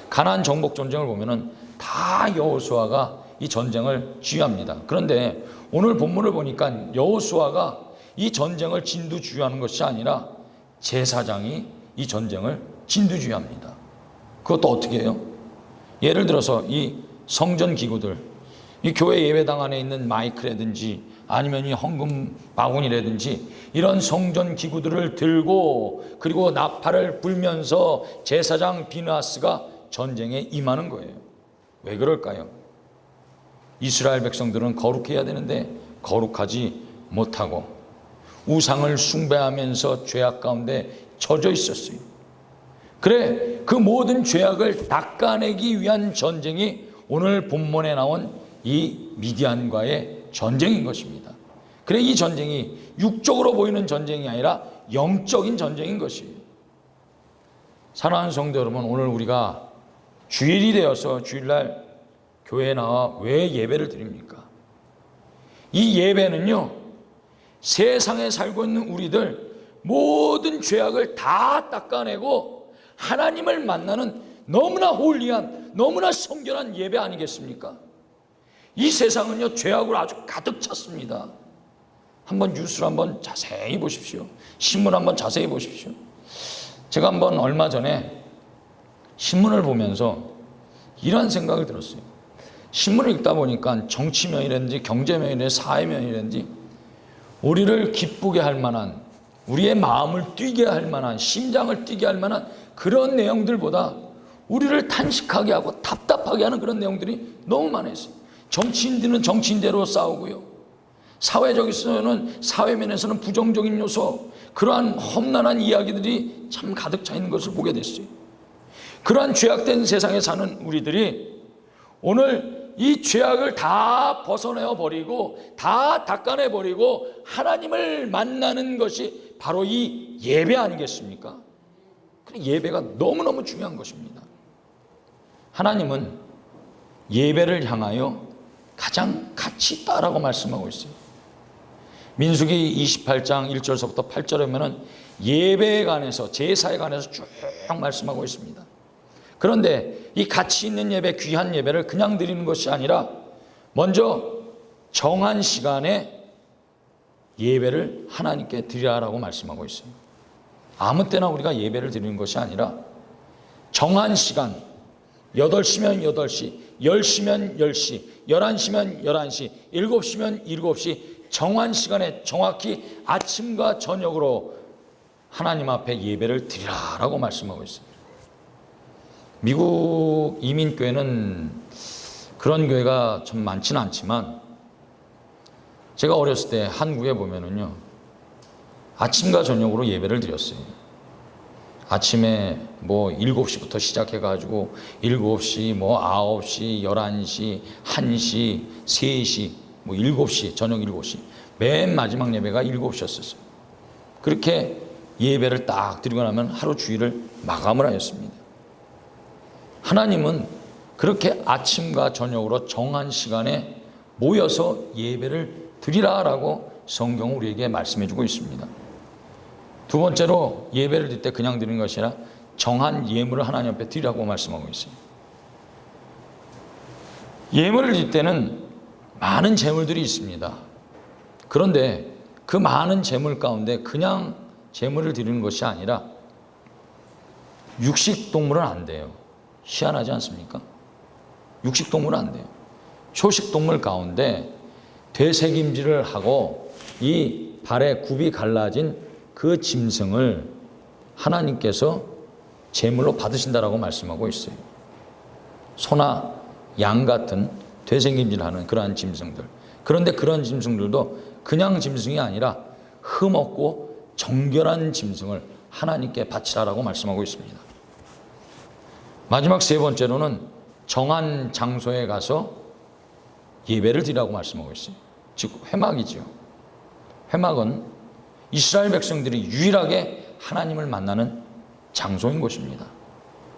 가나안 정복 전쟁을 보면은 다 여호수아가 이 전쟁을 지휘합니다. 그런데 오늘 본문을 보니까 여호수아가 이 전쟁을 진두지휘하는 것이 아니라 제사장이 이 전쟁을 진두지휘합니다. 그것도 어떻게 해요? 예를 들어서 이 성전 기구들, 이 교회 예배당 안에 있는 마이크라든지 아니면 이 헌금 바구니라든지 이런 성전 기구들을 들고 그리고 나팔을 불면서 제사장 비느하스가 전쟁에 임하는 거예요. 왜 그럴까요? 이스라엘 백성들은 거룩해야 되는데 거룩하지 못하고 우상을 숭배하면서 죄악 가운데 젖어 있었어요. 그래, 그 모든 죄악을 닦아내기 위한 전쟁이 오늘 본문에 나온 이 미디안과의 전쟁인 것입니다. 그래 이 전쟁이 육적으로 보이는 전쟁이 아니라 영적인 전쟁인 것이에요. 사랑하는 성도 여러분, 오늘 우리가 주일이 되어서 주일날 교회에 나와 왜 예배를 드립니까? 이 예배는요, 세상에 살고 있는 우리들 모든 죄악을 다 닦아내고 하나님을 만나는 너무나 홀리한, 너무나 성결한 예배 아니겠습니까? 이 세상은요, 죄악으로 아주 가득 찼습니다. 한번 뉴스를 한번 자세히 보십시오. 신문 한번 자세히 보십시오. 제가 한번 얼마 전에 신문을 보면서 이런 생각을 들었어요. 신문을 읽다 보니까 정치면이라든지 경제면이라든지 사회면이라든지 우리를 기쁘게 할 만한, 우리의 마음을 뛰게 할 만한, 심장을 뛰게 할 만한 그런 내용들보다 우리를 탄식하게 하고 답답하게 하는 그런 내용들이 너무 많았어요. 정치인들은 정치인대로 싸우고요, 사회적에서는 사회면에서는 부정적인 요소, 그러한 험난한 이야기들이 참 가득 차 있는 것을 보게 됐어요. 그러한 죄악된 세상에 사는 우리들이 오늘 이 죄악을 다 벗어내어 버리고 다 닦아내 버리고 하나님을 만나는 것이 바로 이 예배 아니겠습니까? 예배가 너무너무 중요한 것입니다. 하나님은 예배를 향하여 가장 가치 있다라고 말씀하고 있어요. 민수기 28장 1절서부터 8절에 보면 예배에 관해서, 제사에 관해서 쭉 말씀하고 있습니다. 그런데 이 가치 있는 예배, 귀한 예배를 그냥 드리는 것이 아니라 먼저 정한 시간에 예배를 하나님께 드리라고 말씀하고 있어요. 아무 때나 우리가 예배를 드리는 것이 아니라 정한 시간, 8시면 8시, 10시면 10시, 11시면 11시, 7시면 7시 정한 시간에 정확히 아침과 저녁으로 하나님 앞에 예배를 드리라라고 말씀하고 있습니다. 미국 이민교회는 그런 교회가 좀 많지는 않지만 제가 어렸을 때 한국에 보면은요, 아침과 저녁으로 예배를 드렸어요. 아침에 뭐 7시부터 시작해가지고 7시, 뭐 9시, 11시, 1시, 3시, 뭐 7시, 저녁 7시. 맨 마지막 예배가 7시였었어요. 그렇게 예배를 딱 드리고 나면 하루 주일을 마감을 하였습니다. 하나님은 그렇게 아침과 저녁으로 정한 시간에 모여서 예배를 드리라라고 성경은 우리에게 말씀해 주고 있습니다. 두 번째로 예배를 드릴 때 그냥 드리는 것이 아니라 정한 예물을 하나님 앞에 드리라고 말씀하고 있어요. 예물을 드릴 때는 많은 재물들이 있습니다. 그런데 그 많은 재물 가운데 그냥 재물을 드리는 것이 아니라 육식동물은 안 돼요. 희한하지 않습니까? 육식동물은 안 돼요. 초식동물 가운데 되새김질을 하고 이 발에 굽이 갈라진 그 짐승을 하나님께서 제물로 받으신다라고 말씀하고 있어요. 소나 양 같은 되새김질하는 그러한 짐승들. 그런데 그런 짐승들도 그냥 짐승이 아니라 흠없고 정결한 짐승을 하나님께 바치라라고 말씀하고 있습니다. 마지막 세 번째로는 정한 장소에 가서 예배를 드리라고 말씀하고 있어요. 즉 회막이지요. 회막은 이스라엘 백성들이 유일하게 하나님을 만나는 장소인 곳입니다.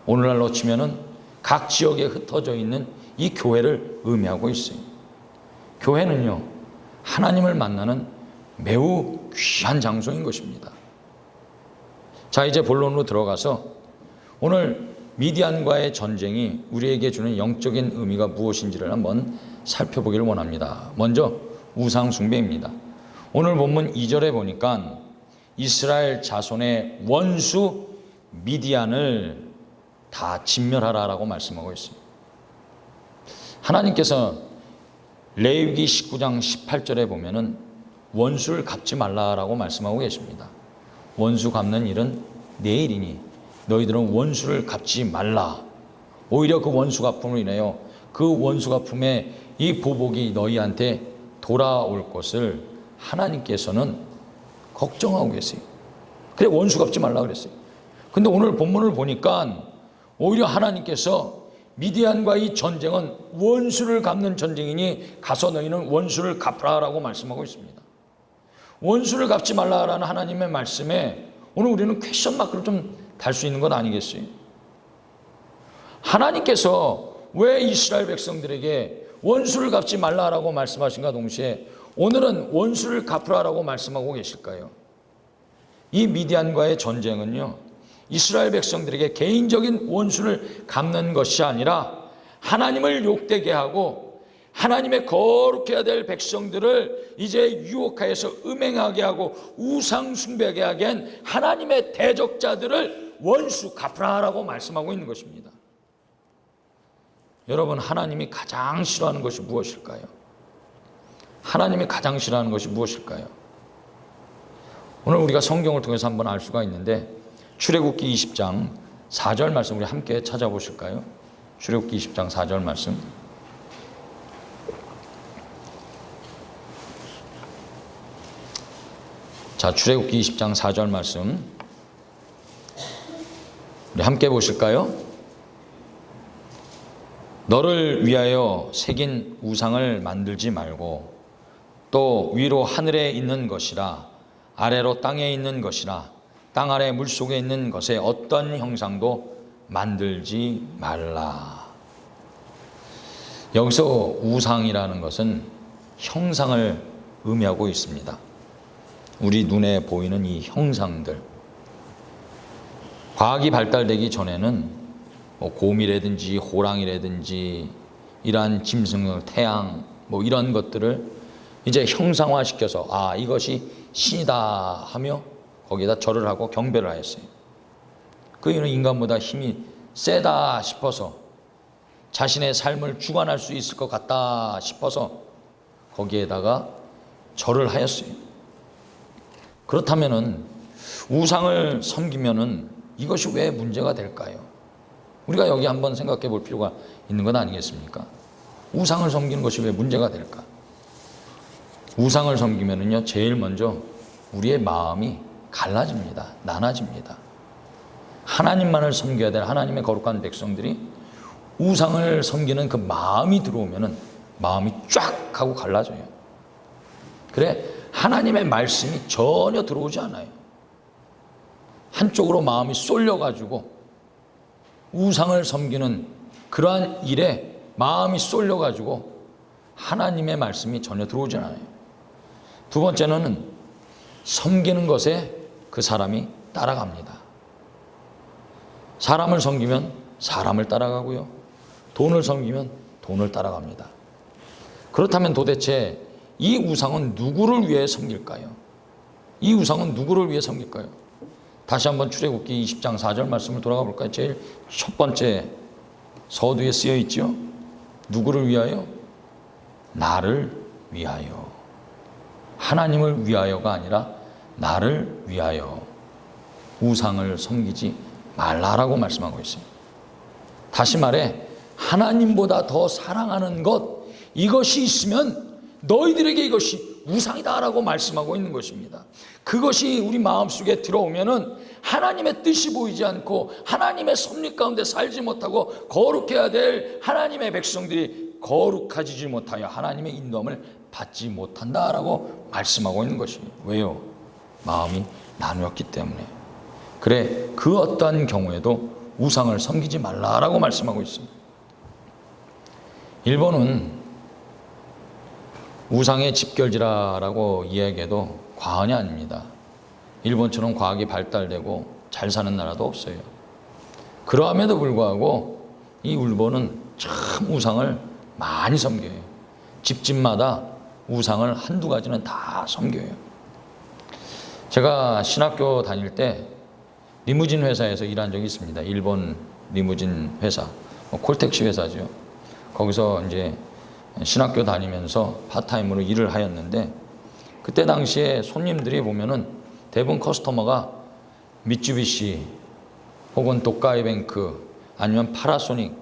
오늘날로 치면은 각 지역에 흩어져 있는 이 교회를 의미하고 있어요. 교회는요, 하나님을 만나는 매우 귀한 장소인 것입니다. 자, 이제 본론으로 들어가서 오늘 미디안과의 전쟁이 우리에게 주는 영적인 의미가 무엇인지를 한번 살펴보기를 원합니다. 먼저 우상 숭배입니다. 오늘 본문 2절에 보니까 이스라엘 자손의 원수 미디안을 다 진멸하라라고 말씀하고 있습니다. 하나님께서 레위기 19장 18절에 보면은 원수를 갚지 말라라고 말씀하고 계십니다. 원수 갚는 일은 내일이니 너희들은 원수를 갚지 말라. 오히려 그 원수 갚음으로 인하여 그 원수 갚음의 이 보복이 너희한테 돌아올 것을 하나님께서는 걱정하고 계세요. 그래 원수 갚지 말라 그랬어요. 근데 오늘 본문을 보니까 오히려 하나님께서 미디안과의 전쟁은 원수를 갚는 전쟁이니 가서 너희는 원수를 갚으라라고 말씀하고 있습니다. 원수를 갚지 말라라는 하나님의 말씀에 오늘 우리는 퀘션 마크를 좀 달 수 있는 것 아니겠어요? 하나님께서 왜 이스라엘 백성들에게 원수를 갚지 말라라고 말씀하신가 동시에 오늘은 원수를 갚으라라고 말씀하고 계실까요? 이 미디안과의 전쟁은요, 이스라엘 백성들에게 개인적인 원수를 갚는 것이 아니라 하나님을 욕되게 하고 하나님의 거룩해야 될 백성들을 이제 유혹하여서 음행하게 하고 우상 숭배하게 하게 한 하나님의 대적자들을 원수 갚으라라고 말씀하고 있는 것입니다. 여러분, 하나님이 가장 싫어하는 것이 무엇일까요? 하나님이 가장 싫어하는 것이 무엇일까요? 오늘 우리가 성경을 통해서 한번 알 수가 있는데 출애굽기 20장 4절 말씀 우리 함께 찾아보실까요? 출애굽기 20장 4절 말씀. 자, 출애굽기 20장 4절 말씀 우리 함께 보실까요? 너를 위하여 새긴 우상을 만들지 말고 또 위로 하늘에 있는 것이라 아래로 땅에 있는 것이라 땅 아래 물속에 있는 것에 어떤 형상도 만들지 말라. 여기서 우상이라는 것은 형상을 의미하고 있습니다. 우리 눈에 보이는 이 형상들, 과학이 발달되기 전에는 곰이라든지 호랑이라든지 이러한 짐승, 태양 이런 것들을 이제 형상화시켜서 아, 이것이 신이다 하며 거기에다 절을 하고 경배를 하였어요. 그 이유는 인간보다 힘이 세다 싶어서 자신의 삶을 주관할 수 있을 것 같다 싶어서 거기에다가 절을 하였어요. 그렇다면은 우상을 섬기면은 이것이 왜 문제가 될까요? 우리가 여기 한번 생각해 볼 필요가 있는 것 아니겠습니까? 우상을 섬기는 것이 왜 문제가 될까? 우상을 섬기면은요, 제일 먼저 우리의 마음이 갈라집니다. 나눠집니다. 하나님만을 섬겨야 될 하나님의 거룩한 백성들이 우상을 섬기는 그 마음이 들어오면은 마음이 쫙 하고 갈라져요. 그래, 하나님의 말씀이 전혀 들어오지 않아요. 한쪽으로 마음이 쏠려가지고 우상을 섬기는 그러한 일에 마음이 쏠려가지고 하나님의 말씀이 전혀 들어오지 않아요. 두 번째는 섬기는 것에 그 사람이 따라갑니다. 사람을 섬기면 사람을 따라가고요. 돈을 섬기면 돈을 따라갑니다. 그렇다면 도대체 이 우상은 누구를 위해 섬길까요? 이 우상은 누구를 위해 섬길까요? 다시 한번 출애굽기 20장 4절 말씀을 돌아가 볼까요? 제일 첫 번째 서두에 쓰여 있죠. 누구를 위하여? 나를 위하여. 하나님을 위하여가 아니라 나를 위하여 우상을 섬기지 말라라고 말씀하고 있습니다. 다시 말해 하나님보다 더 사랑하는 것, 이것이 있으면 너희들에게 이것이 우상이다라고 말씀하고 있는 것입니다. 그것이 우리 마음속에 들어오면은 하나님의 뜻이 보이지 않고 하나님의 섭리 가운데 살지 못하고 거룩해야 될 하나님의 백성들이 거룩하지 못하여 하나님의 인도함을 받지 못한다라고 말씀하고 있는 것이에요. 왜요? 마음이 나누었기 때문에. 그래, 그 어떠한 경우에도 우상을 섬기지 말라라고 말씀하고 있습니다. 일본은 우상의 집결지라라고 이야기해도 과언이 아닙니다. 일본처럼 과학이 발달되고 잘 사는 나라도 없어요. 그러함에도 불구하고 이 일본은 참 우상을 많이 섬겨요. 집집마다 우상을 한두 가지는 다 섬겨요. 제가 신학교 다닐 때 리무진 회사에서 일한 적이 있습니다. 일본 리무진 회사, 콜택시 회사죠. 거기서 이제 신학교 다니면서 파트타임으로 일을 하였는데 그때 당시에 손님들이 보면은 대부분 커스터머가 미쯔비시 혹은 도카이뱅크 아니면 파라소닉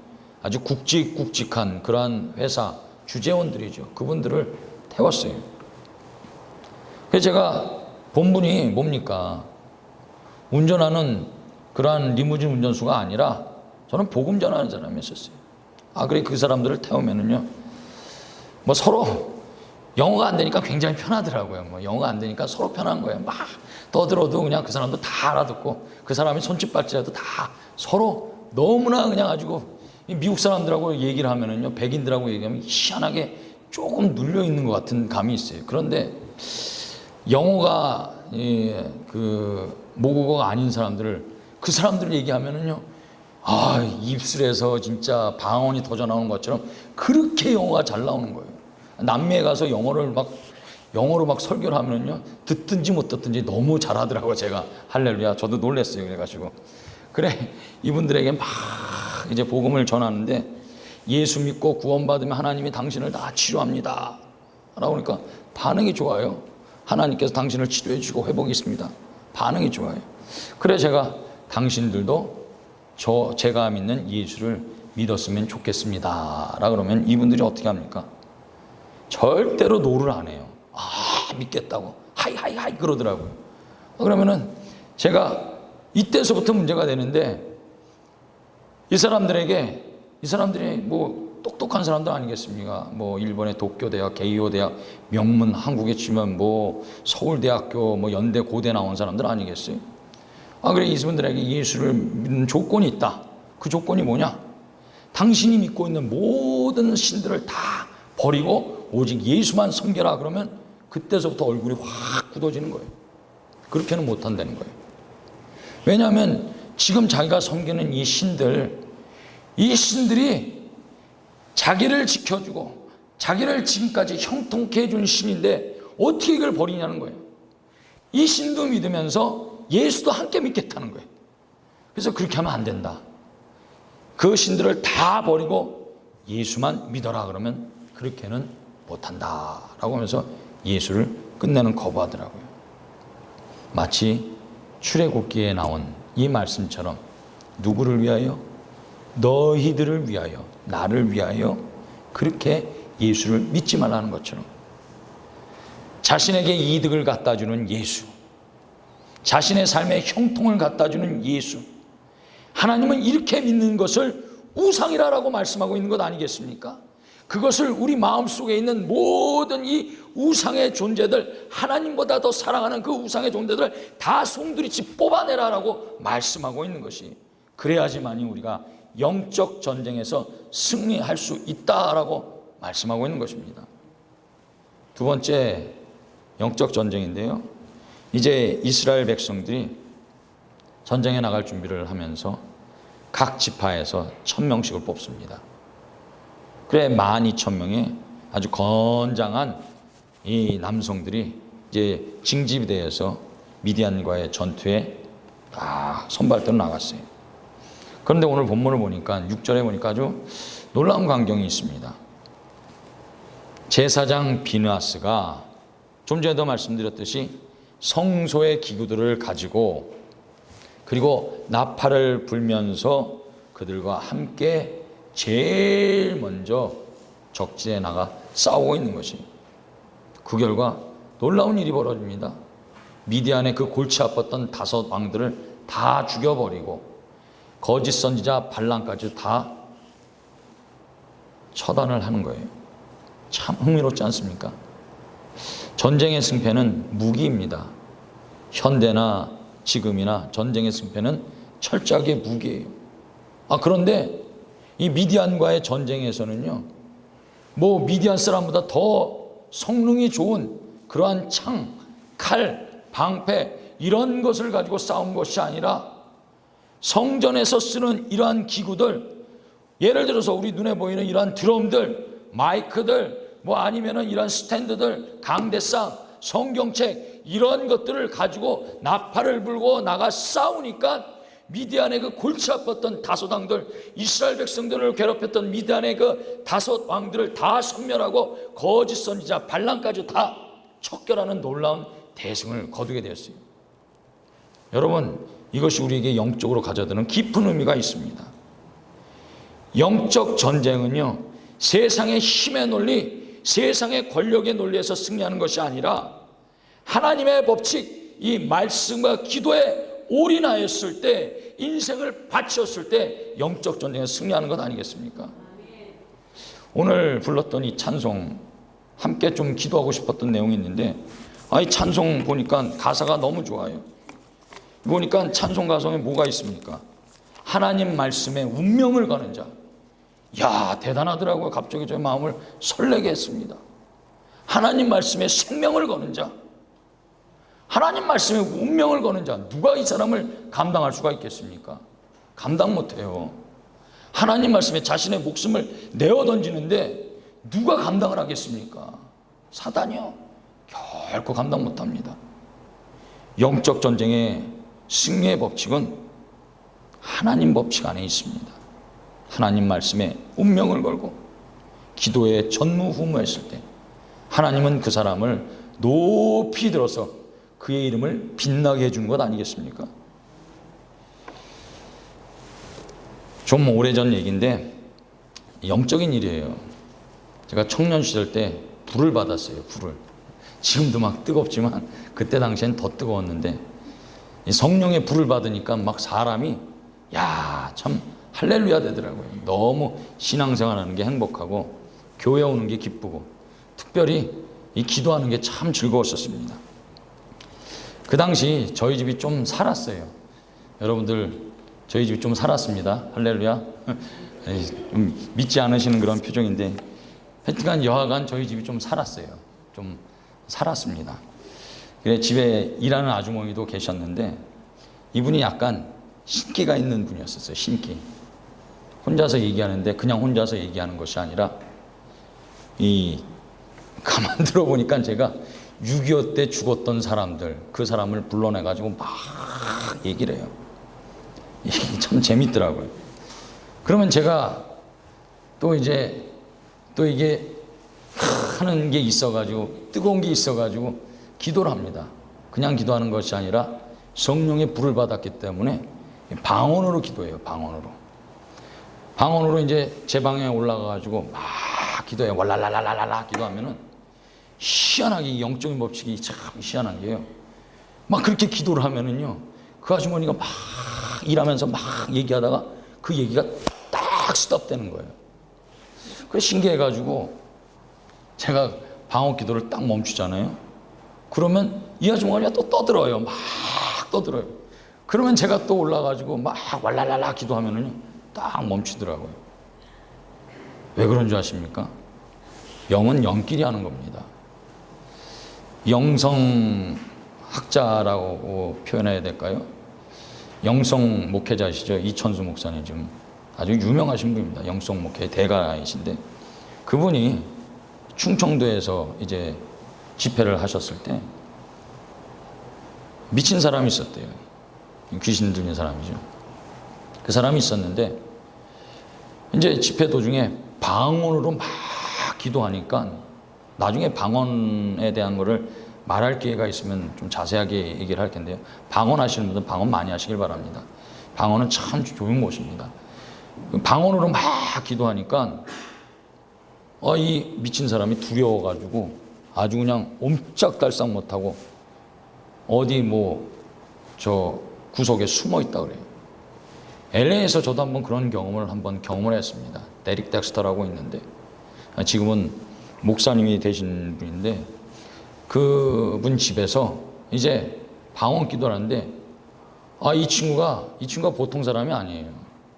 아주 굵직굵직한 그러한 회사 주재원들이죠. 그분들을 태웠어요. 그래서 제가 본분이 뭡니까? 운전하는 그러한 리무진 운전수가 아니라 저는 복음 전하는 사람이었어요. 그래 그 사람들을 태우면은요, 뭐 서로 영어가 안 되니까 굉장히 편하더라고요. 뭐 영어가 안 되니까 서로 편한 거예요. 막 떠들어도 그냥 그 사람도 다 알아듣고, 그 사람이 손짓발짓해도 다 서로 너무나 그냥 아주 미국 사람들하고 얘기를 하면은요, 백인들하고 얘기하면 희한하게 조금 눌려 있는 것 같은 감이 있어요. 그런데 영어가 그 모국어가 아닌 사람들을, 그 사람들 얘기하면은요, 입술에서 진짜 방언이 터져 나오는 것처럼 그렇게 영어가 잘 나오는 거예요. 남미에 가서 영어로 막 설교를 하면요, 듣든지 못 듣든지 너무 잘하더라고요. 제가 할렐루야, 저도 놀랐어요. 그래가지고 그래 이분들에게 막 이제 복음을 전하는데, 예수 믿고 구원받으면 하나님이 당신을 다 치료합니다 라고 하니까 반응이 좋아요. 하나님께서 당신을 치료해 주시고 회복이 있습니다. 반응이 좋아요. 그래 제가 당신들도 제가 믿는 예수를 믿었으면 좋겠습니다 라 그러면 이분들이 어떻게 합니까? 절대로 노를 안 해요. 믿겠다고 하이 그러더라고요. 그러면은 제가 이때서부터 문제가 되는데, 이 사람들이 뭐 똑똑한 사람들 아니겠습니까? 뭐 일본의 도쿄대학, 게이오대학, 명문, 한국에 치면 뭐 서울대학교, 뭐 연대, 고대 나온 사람들 아니겠어요? 그래 이분들에게 예수를 믿는 조건이 있다. 그 조건이 뭐냐? 당신이 믿고 있는 모든 신들을 다 버리고 오직 예수만 섬겨라. 그러면 그때서부터 얼굴이 확 굳어지는 거예요. 그렇게는 못한다는 거예요. 왜냐하면 지금 자기가 섬기는 이 신들이 자기를 지켜주고 자기를 지금까지 형통케 해준 신인데 어떻게 이걸 버리냐는 거예요. 이 신도 믿으면서 예수도 함께 믿겠다는 거예요. 그래서 그렇게 하면 안 된다. 그 신들을 다 버리고 예수만 믿어라 그러면 그렇게는 못한다 라고 하면서 예수를 끝내는 거부하더라고요. 마치 출애굽기에 나온 이 말씀처럼 누구를 위하여? 너희들을 위하여, 나를 위하여 그렇게 예수를 믿지 말라는 것처럼, 자신에게 이득을 갖다 주는 예수, 자신의 삶에 형통을 갖다 주는 예수, 하나님은 이렇게 믿는 것을 우상이라고 말씀하고 있는 것 아니겠습니까? 그것을 우리 마음속에 있는 모든 이 우상의 존재들, 하나님보다 더 사랑하는 그 우상의 존재들을 다 송두리째 뽑아내라라고 말씀하고 있는 것이, 그래야지만이 우리가 영적 전쟁에서 승리할 수 있다라고 말씀하고 있는 것입니다. 두 번째 영적 전쟁인데요, 이제 이스라엘 백성들이 전쟁에 나갈 준비를 하면서 각 지파에서 1000명씩을 뽑습니다. 그래 12,000명의 아주 건장한 이 남성들이 이제 징집대에서 미디안과의 전투에 다 선발대로 나갔어요. 그런데 오늘 본문을 보니까 6절에 보니까 아주 놀라운 광경이 있습니다. 제사장 비느하스가 좀 전에도 말씀드렸듯이 성소의 기구들을 가지고 그리고 나팔을 불면서 그들과 함께 제일 먼저 적진에 나가 싸우고 있는 것이, 그 결과 놀라운 일이 벌어집니다. 미디안의 그 골치 아팠던 5 왕들을 다 죽여버리고 거짓 선지자 발람까지 다 처단을 하는 거예요. 참 흥미롭지 않습니까? 전쟁의 승패는 무기입니다. 현대나 지금이나 전쟁의 승패는 철저하게 무기예요. 그런데 이 미디안과의 전쟁에서는요, 뭐 미디안 사람보다 더 성능이 좋은 그러한 창, 칼, 방패 이런 것을 가지고 싸운 것이 아니라 성전에서 쓰는 이러한 기구들, 예를 들어서 우리 눈에 보이는 이러한 드럼들, 마이크들, 뭐 아니면은 이러한 스탠드들, 강대상, 성경책 이런 것들을 가지고 나팔을 불고 나가 싸우니까 미디안의 그 골치 아팠던 5 왕들, 이스라엘 백성들을 괴롭혔던 미디안의 그 5 왕들을 다 섬멸하고 거짓 선지자 발람까지 다 척결하는 놀라운 대승을 거두게 되었어요. 여러분, 이것이 우리에게 영적으로 가져다는 깊은 의미가 있습니다. 영적 전쟁은요, 세상의 힘의 논리, 세상의 권력의 논리에서 승리하는 것이 아니라 하나님의 법칙, 이 말씀과 기도에 올인하였을 때, 인생을 바쳤을 때 영적 전쟁에 승리하는 것 아니겠습니까? 오늘 불렀던 이 찬송 함께 좀 기도하고 싶었던 내용이 있는데 이 찬송 보니까 가사가 너무 좋아요. 보니까 찬송 가성에 뭐가 있습니까? 하나님 말씀에 운명을 가는 자. 야, 대단하더라고요. 갑자기 제 마음을 설레게 했습니다. 하나님 말씀에 생명을 거는 자. 하나님 말씀에 운명을 거는 자. 누가 이 사람을 감당할 수가 있겠습니까? 감당 못해요. 하나님 말씀에 자신의 목숨을 내어 던지는데 누가 감당을 하겠습니까? 사단이요. 결코 감당 못합니다. 영적 전쟁의 승리의 법칙은 하나님 법칙 안에 있습니다. 하나님 말씀에 운명을 걸고 기도에 전무후무했을 때 하나님은 그 사람을 높이 들어서 그의 이름을 빛나게 해준 것 아니겠습니까? 좀 오래전 얘기인데 영적인 일이에요. 제가 청년 시절 때 불을 받았어요. 불을. 지금도 막 뜨겁지만 그때 당시엔 더 뜨거웠는데 이 성령의 불을 받으니까 막 사람이 참 할렐루야 되더라고요. 너무 신앙생활하는 게 행복하고 교회 오는 게 기쁘고 특별히 이 기도하는 게 참 즐거웠었습니다. 그 당시 저희 집이 좀 살았어요. 여러분들 저희 집이 좀 살았습니다. 할렐루야. 좀 믿지 않으시는 그런 표정인데 하여튼간 여하간 저희 집이 좀 살았어요. 좀 살았습니다. 그래 집에 일하는 아주머니도 계셨는데 이분이 약간 신기가 있는 분이었어요. 신기. 혼자서 얘기하는데 그냥 혼자서 얘기하는 것이 아니라 가만 들어보니까 제가 6.25 때 죽었던 사람들 그 사람을 불러내가지고 막 얘기를 해요. 참 재밌더라고요. 그러면 제가 또 이게 하는 게 있어가지고 뜨거운 게 있어가지고 기도를 합니다. 그냥 기도하는 것이 아니라 성령의 불을 받았기 때문에 방언으로 기도해요. 방언으로 이제 제 방에 올라가가지고 막 기도해요. 왈랄랄랄랄라 기도하면은 희한하게 영적인 법칙이 참 희한한 게요. 막 그렇게 기도를 하면은요, 그 아주머니가 막 일하면서 막 얘기하다가 그 얘기가 딱 스톱되는 거예요. 그래서 신기해가지고 제가 방언 기도를 딱 멈추잖아요. 그러면 이 아주머니가 또 떠들어요. 막 떠들어요. 그러면 제가 또 올라가지고 막 왈랄랄라 기도하면은요, 딱 멈추더라고요. 왜 그런 줄 아십니까? 영은 영끼리 하는 겁니다. 영성학자라고 표현해야 될까요? 영성 목회자이시죠. 이천수 목사님 지금 아주 유명하신 분입니다. 영성 목회 대가이신데 그분이 충청도에서 이제 집회를 하셨을 때 미친 사람이 있었대요. 귀신 들린 사람이죠. 그 사람이 있었는데 이제 집회 도중에 방언으로 막 기도하니까 나중에 방언에 대한 거를 말할 기회가 있으면 좀 자세하게 얘기를 할 텐데요. 방언하시는 분들은 방언 많이 하시길 바랍니다. 방언은 참 좋은 것입니다. 방언으로 막 기도하니까 이 미친 사람이 두려워가지고 아주 그냥 옴짝달싹 못하고 어디 저 구석에 숨어 있다 그래요. LA에서 저도 한번 그런 경험을 했습니다. 데릭 덱스터라고 있는데 지금은 목사님이 되신 분인데 그분 집에서 이제 방언 기도를 하는데 이 친구가 보통 사람이 아니에요.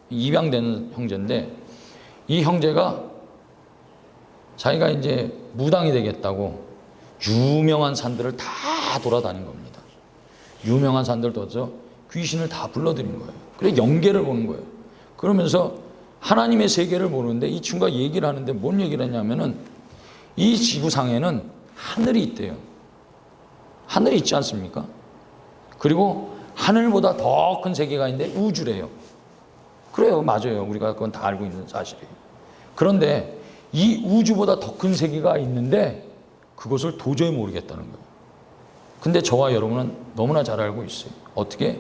입양된 형제인데 이 형제가 자기가 이제 무당이 되겠다고 유명한 산들을 다 돌아다닌 겁니다. 유명한 산들 도서 귀신을 다 불러들인 거예요. 그래 영계를 보는 거예요. 그러면서 하나님의 세계를 보는데 이 친구가 얘기를 하는데 뭔 얘기를 했냐면은 이 지구상에는 하늘이 있대요. 하늘이 있지 않습니까? 그리고 하늘보다 더 큰 세계가 있는데 우주래요. 그래요. 맞아요. 우리가 그건 다 알고 있는 사실이에요. 그런데 이 우주보다 더 큰 세계가 있는데 그것을 도저히 모르겠다는 거예요. 근데 저와 여러분은 너무나 잘 알고 있어요. 어떻게?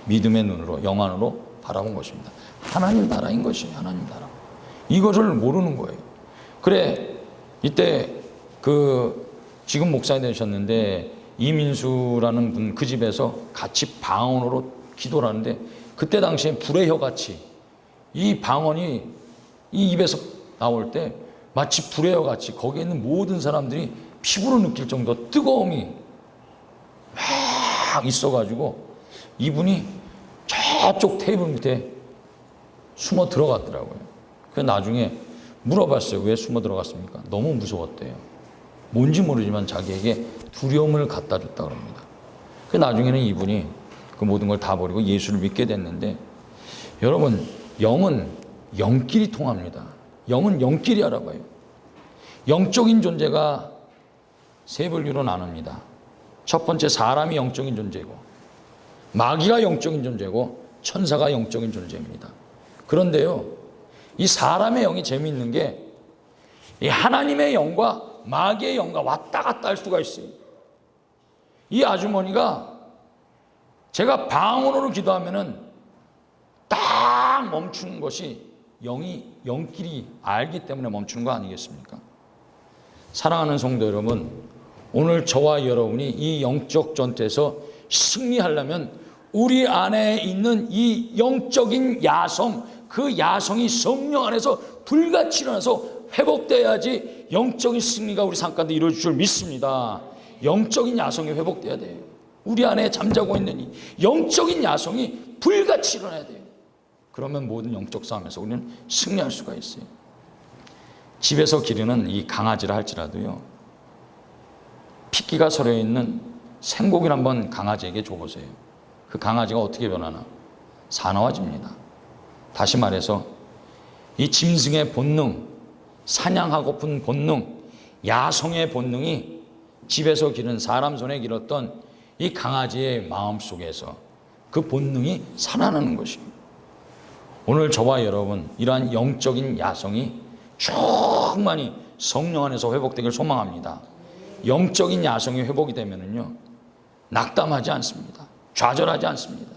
믿음의 눈으로, 영안으로 바라본 것입니다. 하나님 나라인 것이에요. 하나님 나라. 이것을 모르는 거예요. 그래, 이때 지금 목사님 되셨는데 이민수라는 분 그 집에서 같이 방언으로 기도를 하는데 그때 당시에 불의 혀같이 이 방언이 이 입에서 나올 때 마치 불에어 같이 거기에 있는 모든 사람들이 피부로 느낄 정도 뜨거움이 막 있어가지고 이분이 저쪽 테이블 밑에 숨어 들어갔더라고요. 그래서 나중에 물어봤어요. 왜 숨어 들어갔습니까? 너무 무서웠대요. 뭔지 모르지만 자기에게 두려움을 갖다 줬다 그럽니다. 그 나중에는 이분이 그 모든 걸 다 버리고 예수를 믿게 됐는데, 여러분, 영은 영끼리 통합니다. 영은 영끼리 알아봐요. 영적인 존재가 세 분류로 나눕니다. 첫 번째, 사람이 영적인 존재고, 마귀가 영적인 존재고, 천사가 영적인 존재입니다. 그런데요, 이 사람의 영이 재미있는 게 이 하나님의 영과 마귀의 영과 왔다 갔다 할 수가 있어요. 이 아주머니가 제가 방언으로 기도하면은 딱 멈추는 것이 영끼리 알기 때문에 멈추는 거 아니겠습니까? 사랑하는 성도 여러분, 오늘 저와 여러분이 이 영적 전투에서 승리하려면 우리 안에 있는 이 영적인 야성, 그 야성이 성령 안에서 불같이 일어나서 회복돼야지 영적인 승리가 우리 삶 가운데 이루어질 줄 믿습니다. 영적인 야성이 회복돼야 돼요. 우리 안에 잠자고 있는 이 영적인 야성이 불같이 일어나야 돼요. 그러면 모든 영적 싸움에서 우리는 승리할 수가 있어요. 집에서 기르는 이 강아지라 할지라도요, 핏기가 서려 있는 생고기를 한번 강아지에게 줘보세요. 그 강아지가 어떻게 변하나? 사나워집니다. 다시 말해서 이 짐승의 본능, 사냥하고픈 본능, 야성의 본능이 집에서 기른, 사람 손에 기렀던 이 강아지의 마음 속에서 그 본능이 살아나는 것이에요. 오늘 저와 여러분, 이러한 영적인 야성이 충만히 성령 안에서 회복되길 소망합니다. 영적인 야성이 회복이 되면은요, 낙담하지 않습니다. 좌절하지 않습니다.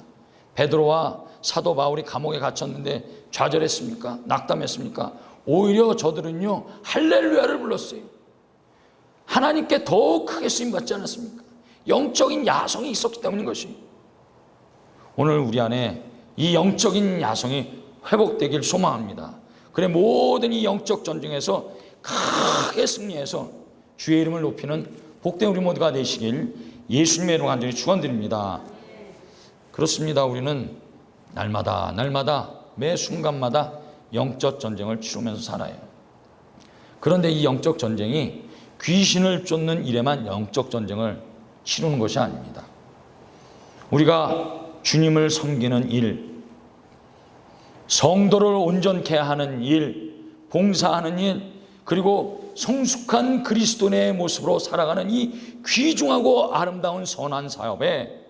베드로와 사도 바울이 감옥에 갇혔는데 좌절했습니까? 낙담했습니까? 오히려 저들은요, 할렐루야를 불렀어요. 하나님께 더 크게 쓰임받지 않았습니까? 영적인 야성이 있었기 때문인 것이. 오늘 우리 안에 이 영적인 야성이 회복되길 소망합니다. 그래, 모든 이 영적 전쟁에서 크게 승리해서 주의 이름을 높이는 복된 우리 모두가 되시길 예수님의 이름으로 간절히 축원드립니다. 그렇습니다. 우리는 날마다 매 순간마다 영적 전쟁을 치르면서 살아요. 그런데 이 영적 전쟁이 귀신을 쫓는 일에만 영적 전쟁을 치르는 것이 아닙니다. 우리가 주님을 섬기는 일, 성도를 온전케 하는 일, 봉사하는 일, 그리고 성숙한 그리스도인의 모습으로 살아가는 이 귀중하고 아름다운 선한 사업에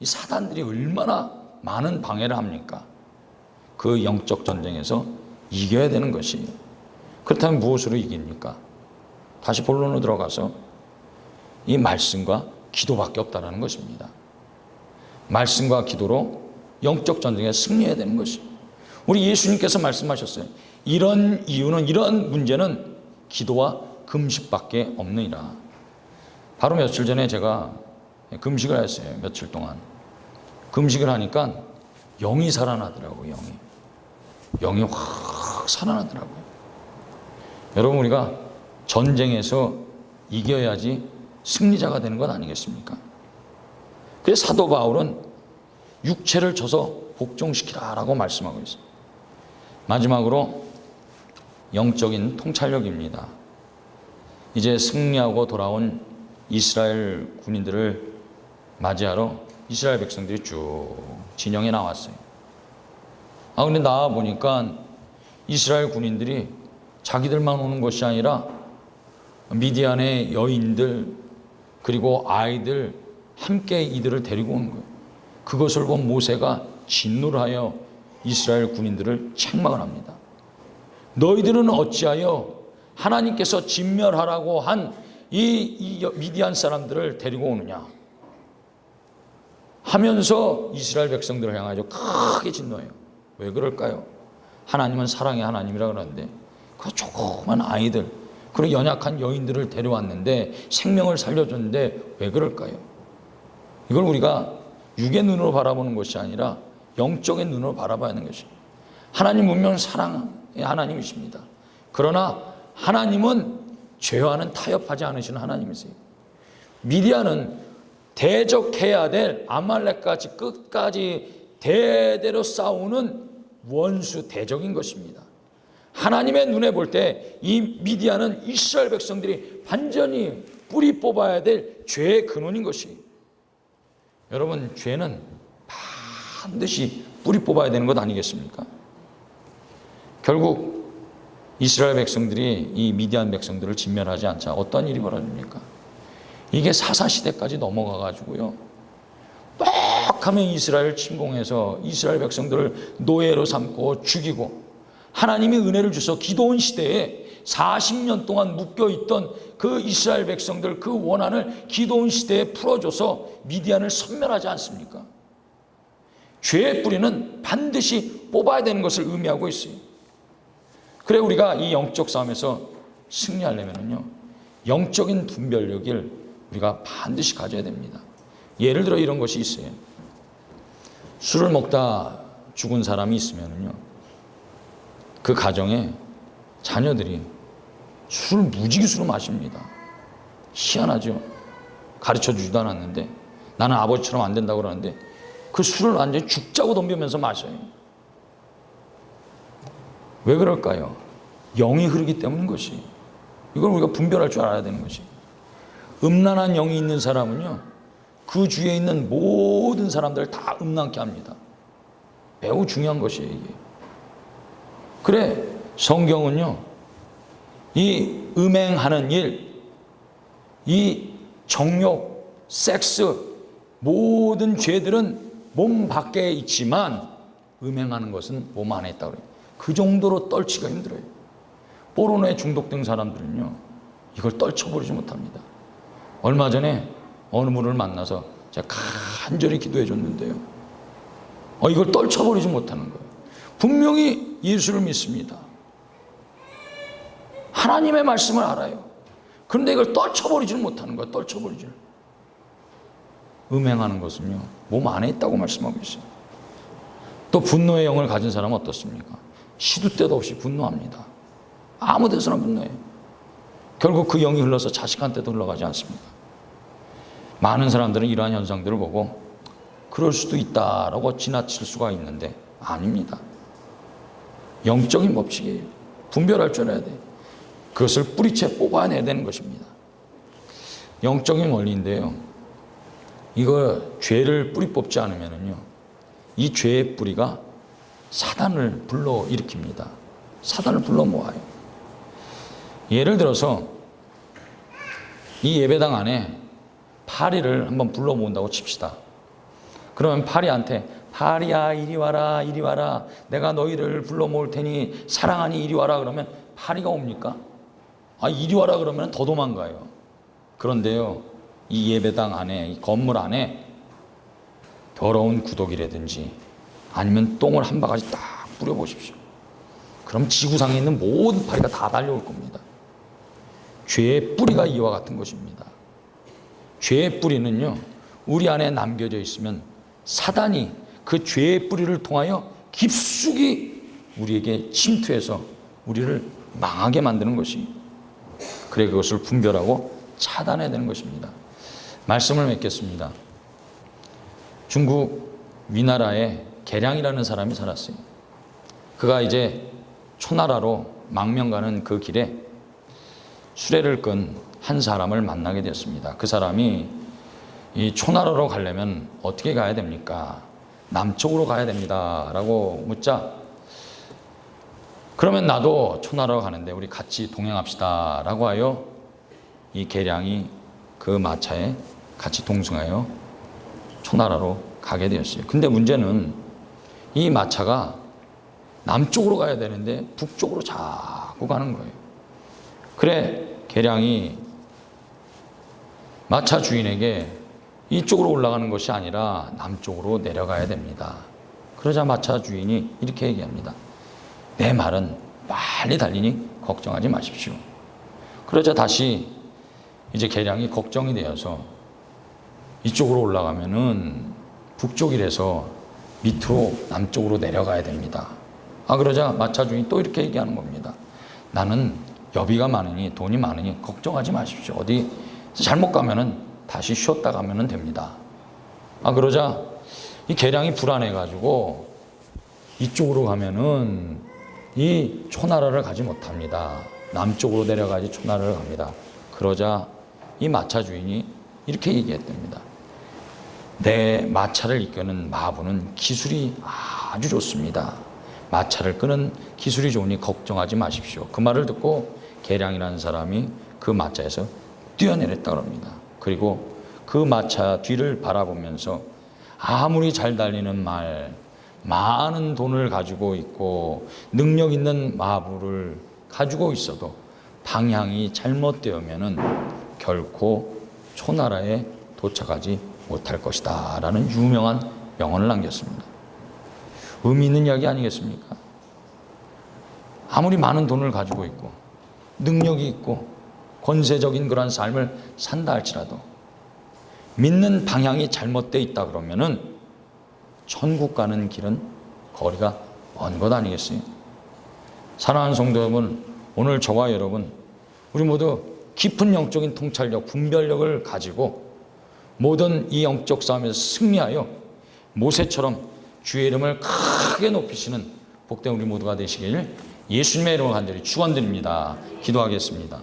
이 사단들이 얼마나 많은 방해를 합니까? 그 영적 전쟁에서 이겨야 되는 것이에요. 그렇다면 무엇으로 이깁니까? 다시 본론으로 들어가서 이 말씀과 기도밖에 없다는 것입니다. 말씀과 기도로 영적 전쟁에 승리해야 되는 것이에요. 우리 예수님께서 말씀하셨어요. 이런 이유는, 이런 문제는 기도와 금식밖에 없느니라. 바로 며칠 전에 제가 금식을 했어요. 며칠 동안. 금식을 하니까 영이 살아나더라고요. 영이 확 살아나더라고요. 여러분, 우리가 전쟁에서 이겨야지 승리자가 되는 것 아니겠습니까? 그래서 사도 바울은 육체를 쳐서 복종시키라라고 말씀하고 있어요. 마지막으로 영적인 통찰력입니다. 이제 승리하고 돌아온 이스라엘 군인들을 맞이하러 이스라엘 백성들이 쭉 진영에 나왔어요. 근데 나와 보니까 이스라엘 군인들이 자기들만 오는 것이 아니라 미디안의 여인들 그리고 아이들 함께 이들을 데리고 오는 거예요. 그것을 본 모세가 진노를 하여 이스라엘 군인들을 책망을 합니다. 너희들은 어찌하여 하나님께서 진멸하라고 한 이 미디안 사람들을 데리고 오느냐 하면서 이스라엘 백성들을 향하여 크게 진노해요. 왜 그럴까요? 하나님은 사랑의 하나님이라 그러는데 그 조그만 아이들 그리고 연약한 여인들을 데려왔는데 생명을 살려줬는데 왜 그럴까요? 이걸 우리가 육의 눈으로 바라보는 것이 아니라 영적인 눈으로 바라봐야 하는 것입니다. 하나님 분명 사랑의 하나님이십니다. 그러나 하나님은 죄와는 타협하지 않으시는 하나님이세요. 미디안은 대적해야 될 아말렉까지 끝까지 대대로 싸우는 원수 대적인 것입니다. 하나님의 눈에 볼 때 이 미디안은 이스라엘 백성들이 완전히 뿌리 뽑아야 될 죄의 근원인 것이. 여러분, 죄는 반드시 뿌리 뽑아야 되는 것 아니겠습니까? 결국 이스라엘 백성들이 이 미디안 백성들을 진멸하지 않자 어떤 일이 벌어집니까? 이게 사사시대까지 넘어가 가지고요, 뻑 하면 이스라엘 침공해서 이스라엘 백성들을 노예로 삼고 죽이고, 하나님이 은혜를 주셔서 기도원 시대에 40년 동안 묶여있던 그 이스라엘 백성들 그 원한을 기도원 시대에 풀어줘서 미디안을 섬멸하지 않습니까? 죄의 뿌리는 반드시 뽑아야 되는 것을 의미하고 있어요. 그래, 우리가 이 영적 싸움에서 승리하려면요, 영적인 분별력을 우리가 반드시 가져야 됩니다. 예를 들어 이런 것이 있어요. 술을 먹다 죽은 사람이 있으면요, 그 가정에 자녀들이 술을 무지기수로 마십니다. 희한하죠. 가르쳐주지도 않았는데, 나는 아버지처럼 안 된다고 그러는데 그 술을 완전히 죽자고 덤비면서 마셔요. 왜 그럴까요? 영이 흐르기 때문인 것이. 이걸 우리가 분별할 줄 알아야 되는 것이. 음란한 영이 있는 사람은요, 그 주위에 있는 모든 사람들을 다 음란케 합니다. 매우 중요한 것이에요, 이게. 그래, 성경은요, 이 음행하는 일, 이 정욕, 섹스, 모든 죄들은 몸 밖에 있지만 음행하는 것은 몸 안에 있다고 그래요. 그 정도로 떨치기가 힘들어요. 포르노에 중독된 사람들은요, 이걸 떨쳐버리지 못합니다. 얼마 전에 어느 분을 만나서 제가 간절히 기도해 줬는데요, 이걸 떨쳐버리지 못하는 거예요. 분명히 예수를 믿습니다. 하나님의 말씀을 알아요. 그런데 이걸 떨쳐버리지는 못하는 거예요. 떨쳐버리지는. 음행하는 것은요, 몸 안에 있다고 말씀하고 있어요. 또 분노의 영을 가진 사람은 어떻습니까? 시도 때도 없이 분노합니다. 아무 데서나 분노해요. 결국 그 영이 흘러서 자식한테도 흘러가지 않습니까? 많은 사람들은 이러한 현상들을 보고 그럴 수도 있다라고 지나칠 수가 있는데 아닙니다. 영적인 법칙이에요. 분별할 줄 알아야 돼요. 그것을 뿌리채 뽑아내야 되는 것입니다. 영적인 원리인데요, 이거 죄를 뿌리 뽑지 않으면요, 이 죄의 뿌리가 사단을 불러일으킵니다. 사단을 불러 모아요. 예를 들어서 이 예배당 안에 파리를 한번 불러 모은다고 칩시다. 그러면 파리한테, 파리야 이리 와라 이리 와라, 내가 너희를 불러 모을 테니 사랑하니 이리 와라 그러면 파리가 옵니까? 이리 와라 그러면 더 도망가요. 그런데요, 이 예배당 안에, 이 건물 안에 더러운 구더기라든지 아니면 똥을 한 바가지 딱 뿌려보십시오. 그럼 지구상에 있는 모든 파리가 다 달려올 겁니다. 죄의 뿌리가 이와 같은 것입니다. 죄의 뿌리는요, 우리 안에 남겨져 있으면 사단이 그 죄의 뿌리를 통하여 깊숙이 우리에게 침투해서 우리를 망하게 만드는 것이, 그래 그것을 분별하고 차단해야 되는 것입니다. 말씀을 맺겠습니다. 중국 위나라에 계량이라는 사람이 살았어요. 그가 이제 초나라로 망명 가는 그 길에 수레를 끈 한 사람을 만나게 되었습니다. 그 사람이 이 초나라로 가려면 어떻게 가야 됩니까? 남쪽으로 가야 됩니다 라고 묻자, 그러면 나도 초나라로 가는데 우리 같이 동행합시다 라고 하여 이 계량이 그 마차에 같이 동승하여 초나라로 가게 되었어요. 근데 문제는 이 마차가 남쪽으로 가야 되는데 북쪽으로 자꾸 가는 거예요. 그래, 계량이 마차 주인에게 이쪽으로 올라가는 것이 아니라 남쪽으로 내려가야 됩니다. 그러자 마차 주인이 이렇게 얘기합니다. 내 말은 빨리 달리니 걱정하지 마십시오. 그러자 다시 이제 계량이 걱정이 되어서 이쪽으로 올라가면은 북쪽이라서 밑으로 남쪽으로 내려가야 됩니다. 그러자 마차 주인이 또 이렇게 얘기하는 겁니다. 나는 여비가 많으니 돈이 많으니 걱정하지 마십시오. 어디 잘못 가면은 다시 쉬었다 가면은 됩니다. 그러자 이 계량이 불안해가지고 이쪽으로 가면은 이 초나라를 가지 못합니다. 남쪽으로 내려가지 초나라를 갑니다. 그러자 이 마차 주인이 이렇게 얘기했답니다. 내 마차를 이끄는 마부는 기술이 아주 좋습니다. 마차를 끄는 기술이 좋으니 걱정하지 마십시오. 그 말을 듣고 계량이라는 사람이 그 마차에서 뛰어내렸다 그럽니다. 그리고 그 마차 뒤를 바라보면서 아무리 잘 달리는 말, 많은 돈을 가지고 있고 능력 있는 마부를 가지고 있어도 방향이 잘못되면은 결코 초나라에 도착하지 못할 것이다 라는 유명한 명언을 남겼습니다. 의미 있는 이야기 아니겠습니까? 아무리 많은 돈을 가지고 있고 능력이 있고 권세적인 그런 삶을 산다 할지라도 믿는 방향이 잘못되어 있다 그러면은 천국 가는 길은 거리가 먼 것 아니겠어요? 사랑하는 성도 여러분, 오늘 저와 여러분 우리 모두 깊은 영적인 통찰력, 분별력을 가지고 모든 이 영적 싸움에서 승리하여 모세처럼 주의 이름을 크게 높이시는 복된 우리 모두가 되시길 예수님의 이름으로 간절히 축원드립니다. 기도하겠습니다.